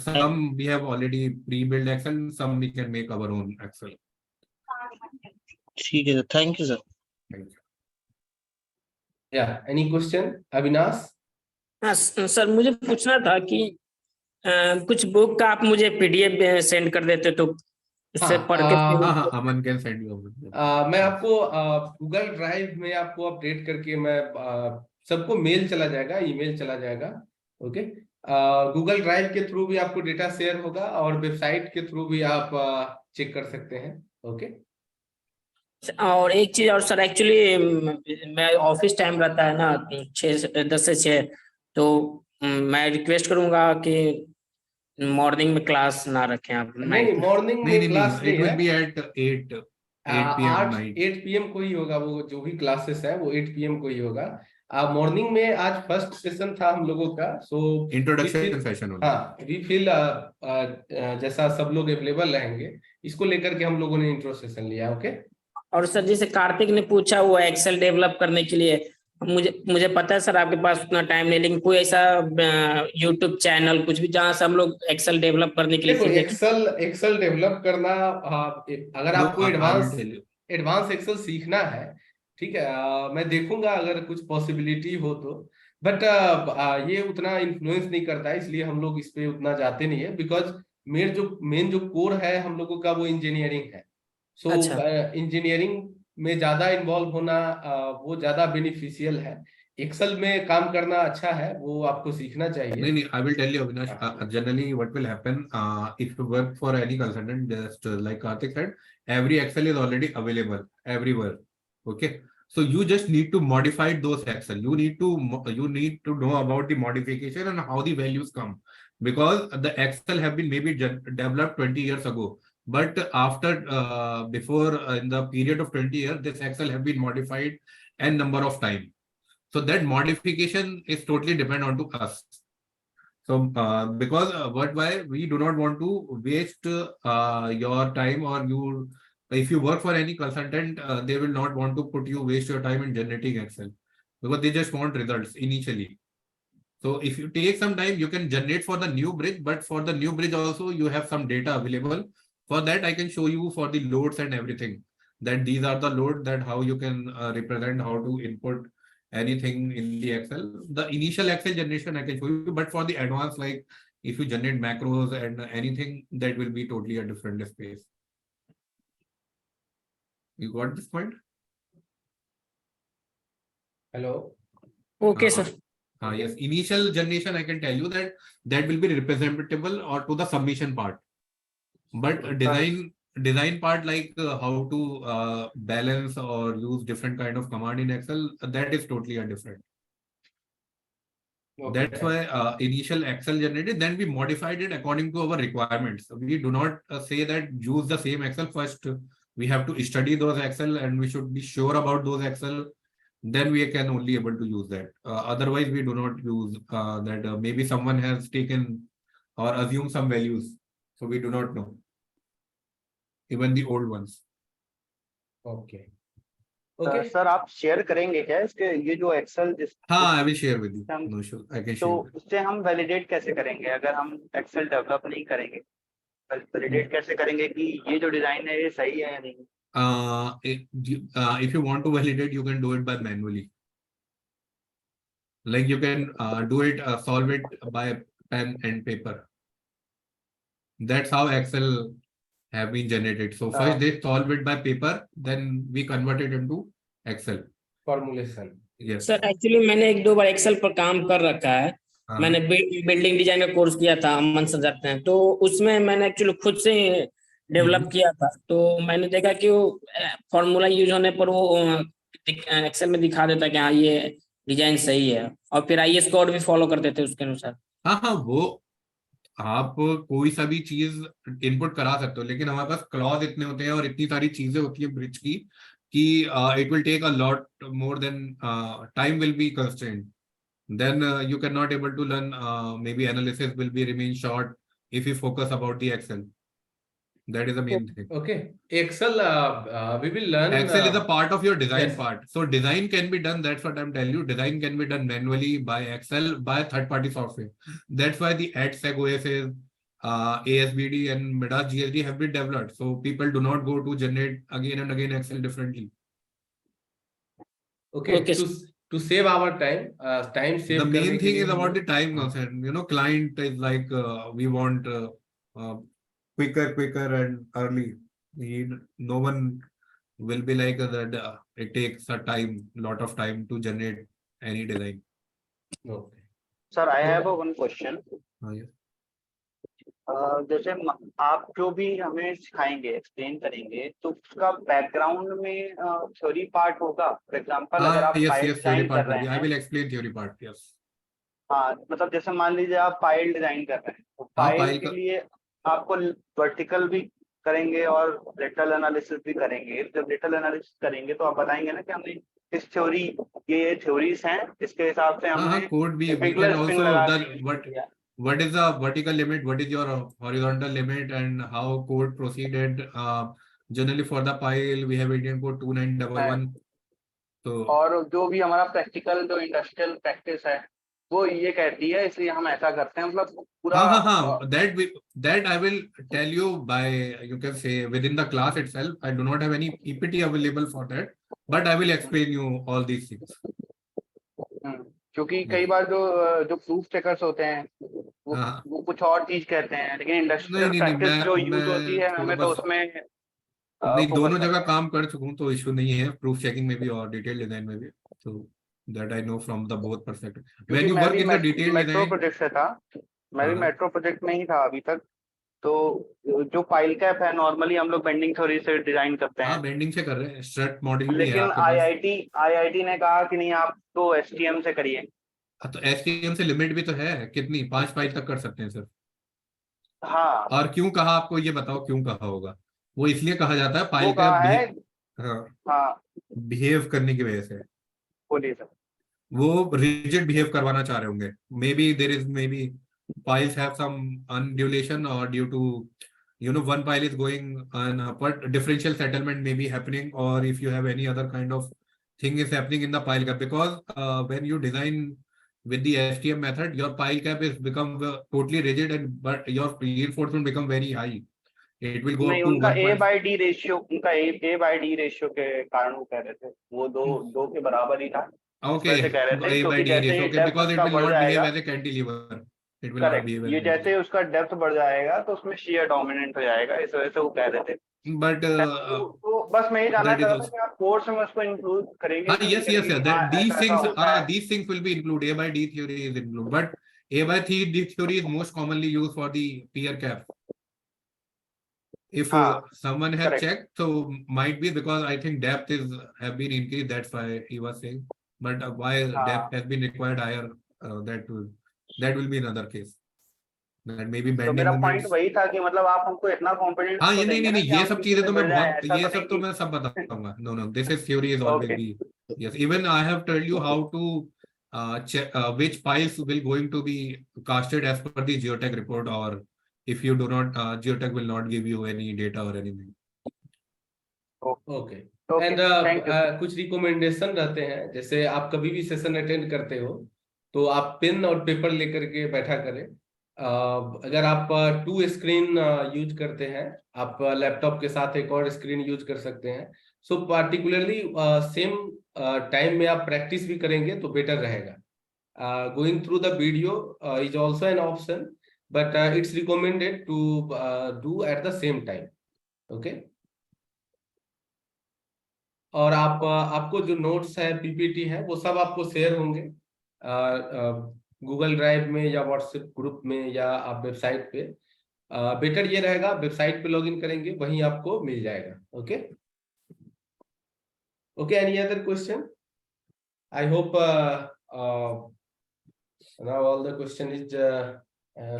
Some we have already pre-built Excel, some we can make our own Excel. ठीक है sir, thank you sir. Thank you. Yeah, any question, Avinash? हाँ sir, मुझे पूछना था कि कुछ book का आप मुझे पीडीएफ सेंड कर देते तो इससे हाँ, पढ़ के हाँ, Aman can send you. मैं आपको गूगल ड्राइव में आपको अपडेट करके मैं सबको मेल चला जाएगा, ईमेल चला जाएगा। ओके, गूगल ड्राइव के थ्रू भी आपको डेटा शेयर होगा और वेबसाइट के थ्रू भी आप चेक कर सकते हैं। ओके, और एक चीज और सर, एक्चुअली मैं ऑफिस टाइम रहता है ना 10 से 6, तो मैं रिक्वेस्ट करूंगा कि मॉर्निंग में क्लास ना रखें आप, नहीं नाइट। मॉर्निंग में क्लास It नहीं will है, be at 8 p.m. night. 8 PM को ही होगा, वो जो भी क्लासेस है वो 8 PM को ही होगा। मॉर्निंग में आज फर्स्ट सेशन था हम लोगों का, सो Introduction session only. हाँ वी फील जैसा सब लोग अवेलेबल रहेंगे, इसको लेकर के हम लोगों ने इंट्रो सेशन लिया। ओके, और सर जैसे कार्तिक ने पूछा वो एक्सेल डेवलप करने के लिए, मुझे पता है सर आपके पास उतना टाइम नहीं, लेकिन कोई ऐसा यूट्यूब चैनल कुछ भी जहाँ से हम लोग एक्सेल डेवलप करने के लिए देखो सीखें? एक्सेल डेवलप करना, अगर No, आपको I will tell you. Advance Excel सीखना है, ठीक है, मैं देखूंगा अगर कुछ पॉसिबिलिटी हो तो, बट ये उतना इन्फ्लुएंस नहीं करता है, इसलिए हम लोग इस पे उतना जाते नहीं है, बिकॉज मेन जो कोर है हम लोगों का वो इंजीनियरिंग है। सो अच्छा। इंजीनियरिंग में ज्यादा इन्वॉल्व होना वो ज्यादा बेनिफिशियल है। एक्सेल में काम करना अच्छा है, वो आपको सीखना चाहिए। No, I will tell you, Avinash. Generally, what will happen if you work for any consultant, just like Karthik said, every Excel is already available everywhere. Okay, so you just need to modify those Excel. You need to know about the modification and how the values come, because the Excel have been maybe developed 20 years ago, but after before in the period of 20 years, this Excel have been modified n number of times. So that modification is totally dependent on to us. So because why we do not want to waste your time, or if you work for any consultant, they will not want to put you waste your time in generating Excel, because they just want results initially. So if you take some time, you can generate for the new bridge, but for the new bridge also you have some data available. For that, I can show you for the loads and everything, that these are the loads, that how you can represent, how to input anything in the Excel. The initial Excel generation I can show you, but for the advanced, like if you generate macros and anything, that will be totally a different space. You got this point? Hello, okay sir. Yes, initial generation, I can tell you that will be representable or to the submission part. But design part, like how to balance or use different kind of command in Excel, that is totally a different. Okay. That's why initial Excel generated, then we modified it according to our requirements. We do not say that use the same Excel first. We have to study those Excel and we should be sure about those Excel. Then we can only able to use that. Otherwise, we do not use that. Maybe someone has taken or assumed some values, so we do not know. Even the old ones. Okay. Okay. Sir आप share करेंगे क्या इसके ये जो Excel जिस हाँ, I will share with you. हम- No sure, I can तो share. उससे हम वैलिडेट कैसे करेंगे अगर हम एक्सेल डेवलप नहीं करेंगे वैलिडेट कैसे करेंगे कि ये जो डिजाइन है ये सही है या नहीं If you want to validate, you can do it by manually. Like you can do it, solve it by pen and paper. That's how Excel have been generated. So first they solve it by paper, then we convert it into Excel. Formulation. Yes. Sir actually मैंने 1-2 बार Excel पर काम कर रखा है। हाँ, मैंने building design का course किया था, अमन सर जाते हैं, तो उसमें मैंने एक्चुअली खुद से डेवलप किया था। तो मैंने देखा कि वो फॉर्मूला यूज होने पर वो एक्सेल में दिखा देता है कि हाँ ये डिजाइन सही है, और फिर आईएस कोड भी फॉलो करते थे उसके अनुसार। हाँ, वो आप कोई सा भी चीज इनपुट करा सकते हो, लेकिन हमारे पास क्लॉज इतने होते हैं और इतनी सारी चीजें होती है ब्रिज की कि it will take a lot more than time will be constraint. Then you cannot able to learn. Maybe analysis will be remain short if you focus about the Excel. That is the main thing. Okay. Excel, we will learn. Excel is a part of your design yes. part. So design can be done. That's what I'm telling you. Design can be done manually by Excel, by third-party software. That's why the AdSeg OSs, ASBD and Midas GSD have been developed. So people do not go to generate again and again Excel differently. Okay. Okay. To save our time, time save. The main करने के thing लिए is हम about लोग- the time concern. You know, client is like we want quicker and early. No one will be like that. It takes a lot of time to generate any design. Okay. Sir I have one question Yes. जैसे आप जो भी हमें सिखाएंगे explain करेंगे तो उसका background में थ्योरी पार्ट होगा फॉर एग्जांपल अगर आप Yes, file yes, theory design कर part. रहे I हैं will explain theory part. Yes. हाँ मतलब जैसे मान लीजिए आप फाइल डिजाइन कर रहे हैं तो हाँ, फाइल फाइल के का- लिए आपको वर्टिकल भी करेंगे और लेटरल एनालिसिस भी करेंगे जब लेटरल एनालिसिस करेंगे तो आप बताएंगे ना कि हमने इस थ्योरी ये थ्योरीज हैं इसके हिसाब से हाँ, हमने code भी. We particular can string also लगा the के what is the vertical limit, what is your horizontal limit, and how code proceeded. Generally for the file we have Indian code 2911. So और जो भी हमारा प्रैक्टिकल जो industrial practice है वो ये कहती है इसलिए हम ऐसा करते हैं मतलब पूरा हाँ, that I will tell you by, you can say, within the class itself. I do not have any PPT available for that, but I will explain you all these things. क्योंकि कई बार जो प्रूफ चेकर्स होते हैं हाँ। वो कुछ और चीज कहते हैं लेकिन इंडस्ट्रियल नहीं, प्रैक्टिस जो यूज मैं होती है थोड़ा हमें तो बस- उसमें नहीं, focus दोनों करते जगह हैं। काम कर चुका हूँ तो इशू नहीं है, प्रूफ चेकिंग में भी और डिटेल डिजाइन में भी. So that I know from the both perspective. When क्योंकि you मैं work भी in the detail metro design, project से था मैं भी हाँ। मेट्रो प्रोजेक्ट में ही था अभी तक तो जो फाइल कैप है नॉर्मली हम लोग बेंडिंग थ्योरी से डिजाइन करते हाँ, हैं बेंडिंग से कर रहे हैं, स्ट्रट मॉडल भी है लेकिन आपके पास. आईआईटी ने कहा कि नहीं आप तो एसटीएम से करिए हाँ, तो STM से लिमिट भी तो है, कितनी 5 फाइल तक कर सकते हैं सर. हाँ और क्यों कहा आपको, ये बताओ क्यों कहा होगा. वो इसलिए कहा जाता है वो फाइल कहा का है हाँ, हाँ बिहेव करने की वजह से. बोलिए सर वो रिजिड बिहेव करवाना चाह रहे होंगे. May be files have some undulation or due to one file is going on upward, differential settlement may be happening, or if you have any other kind of thing is happening in the file cap, because when you design with the STM method, your file cap is become totally rigid, and but your reinforcement become very high. It will go नहीं up to उनका 1. ए by D ratio उनका ए by D ratio के कारण वो कह रहे थे वो दो के बराबर ही था Okay, वैसे कह रहे थे A by क्योंकि D जैसे ratio, he okay, depth because it उसका will बढ़ not behave जाएगा as a cantilever. It will not correct behave as ये a जैसे ही उसका डेप्थ बढ़ जाएगा तो उसमें शेयर डोमिनेंट हो जाएगा इस वजह से वो कह रहे थे but तो बस मैं ये जानना that is चाह रहा था also- कि आप कोर्स में उसको इंक्लूड करेंगे कि yes, नहीं yes, करेंगे? yes. That हाँ, these ऐसा ऐसा things, होता है। these things will be included. A by D theory is included, but A by D theory is most commonly used for the peer cap. If हाँ, someone has correct. checked, so might be because I think depth is have been increased. That's why he was saying. But why हाँ, depth has been required higher? That will be another case. That maybe तो bending मेरा point moments. वही था कि मतलब आप हमको इतना कॉन्फिडेंस हाँ, तो ये नहीं देंगे नहीं ना नहीं कि ये हम सब किसी चीजें से तो मिल मैं जाए, बहुत ऐसा ये तो सब तो नहीं मैं सब बताऊंगा. No, this is theory is always Okay. be. Yes, even I have told you how to check which piles will going to be casted as per the geotech report, or if you do not, geotech will not give you any data or anything. Okay Okay, and thank you. कुछ recommendation रहते हैं, जैसे आप कभी भी session attend करते हो तो आप पेन और पेपर लेकर के बैठा करें। अगर आप 2 स्क्रीन यूज करते हैं, आप लैपटॉप के साथ एक और स्क्रीन यूज कर सकते हैं। सो पार्टिकुलरली सेम टाइम में आप प्रैक्टिस भी करेंगे तो बेटर रहेगा। Going through the video is also an option, but it's recommended to do at the same time. Okay, और आप आपको जो नोट्स है, पीपीटी है, वो सब आपको शेयर होंगे गूगल ड्राइव में या व्हाट्सएप ग्रुप में या आप वेबसाइट पे। बेटर ये रहेगा, वेबसाइट पे लॉगिन करेंगे, वहीं आपको मिल जाएगा। Okay okay, any other question? I hope now all the question is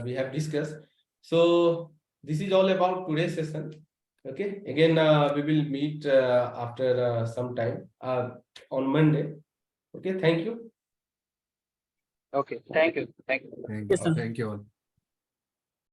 we have discussed. So this is all about today's session. Okay, again we will meet after some time on Monday. Okay, thank you. Okay, thank you. Thank you. Thank Yes, sir. Thank you all.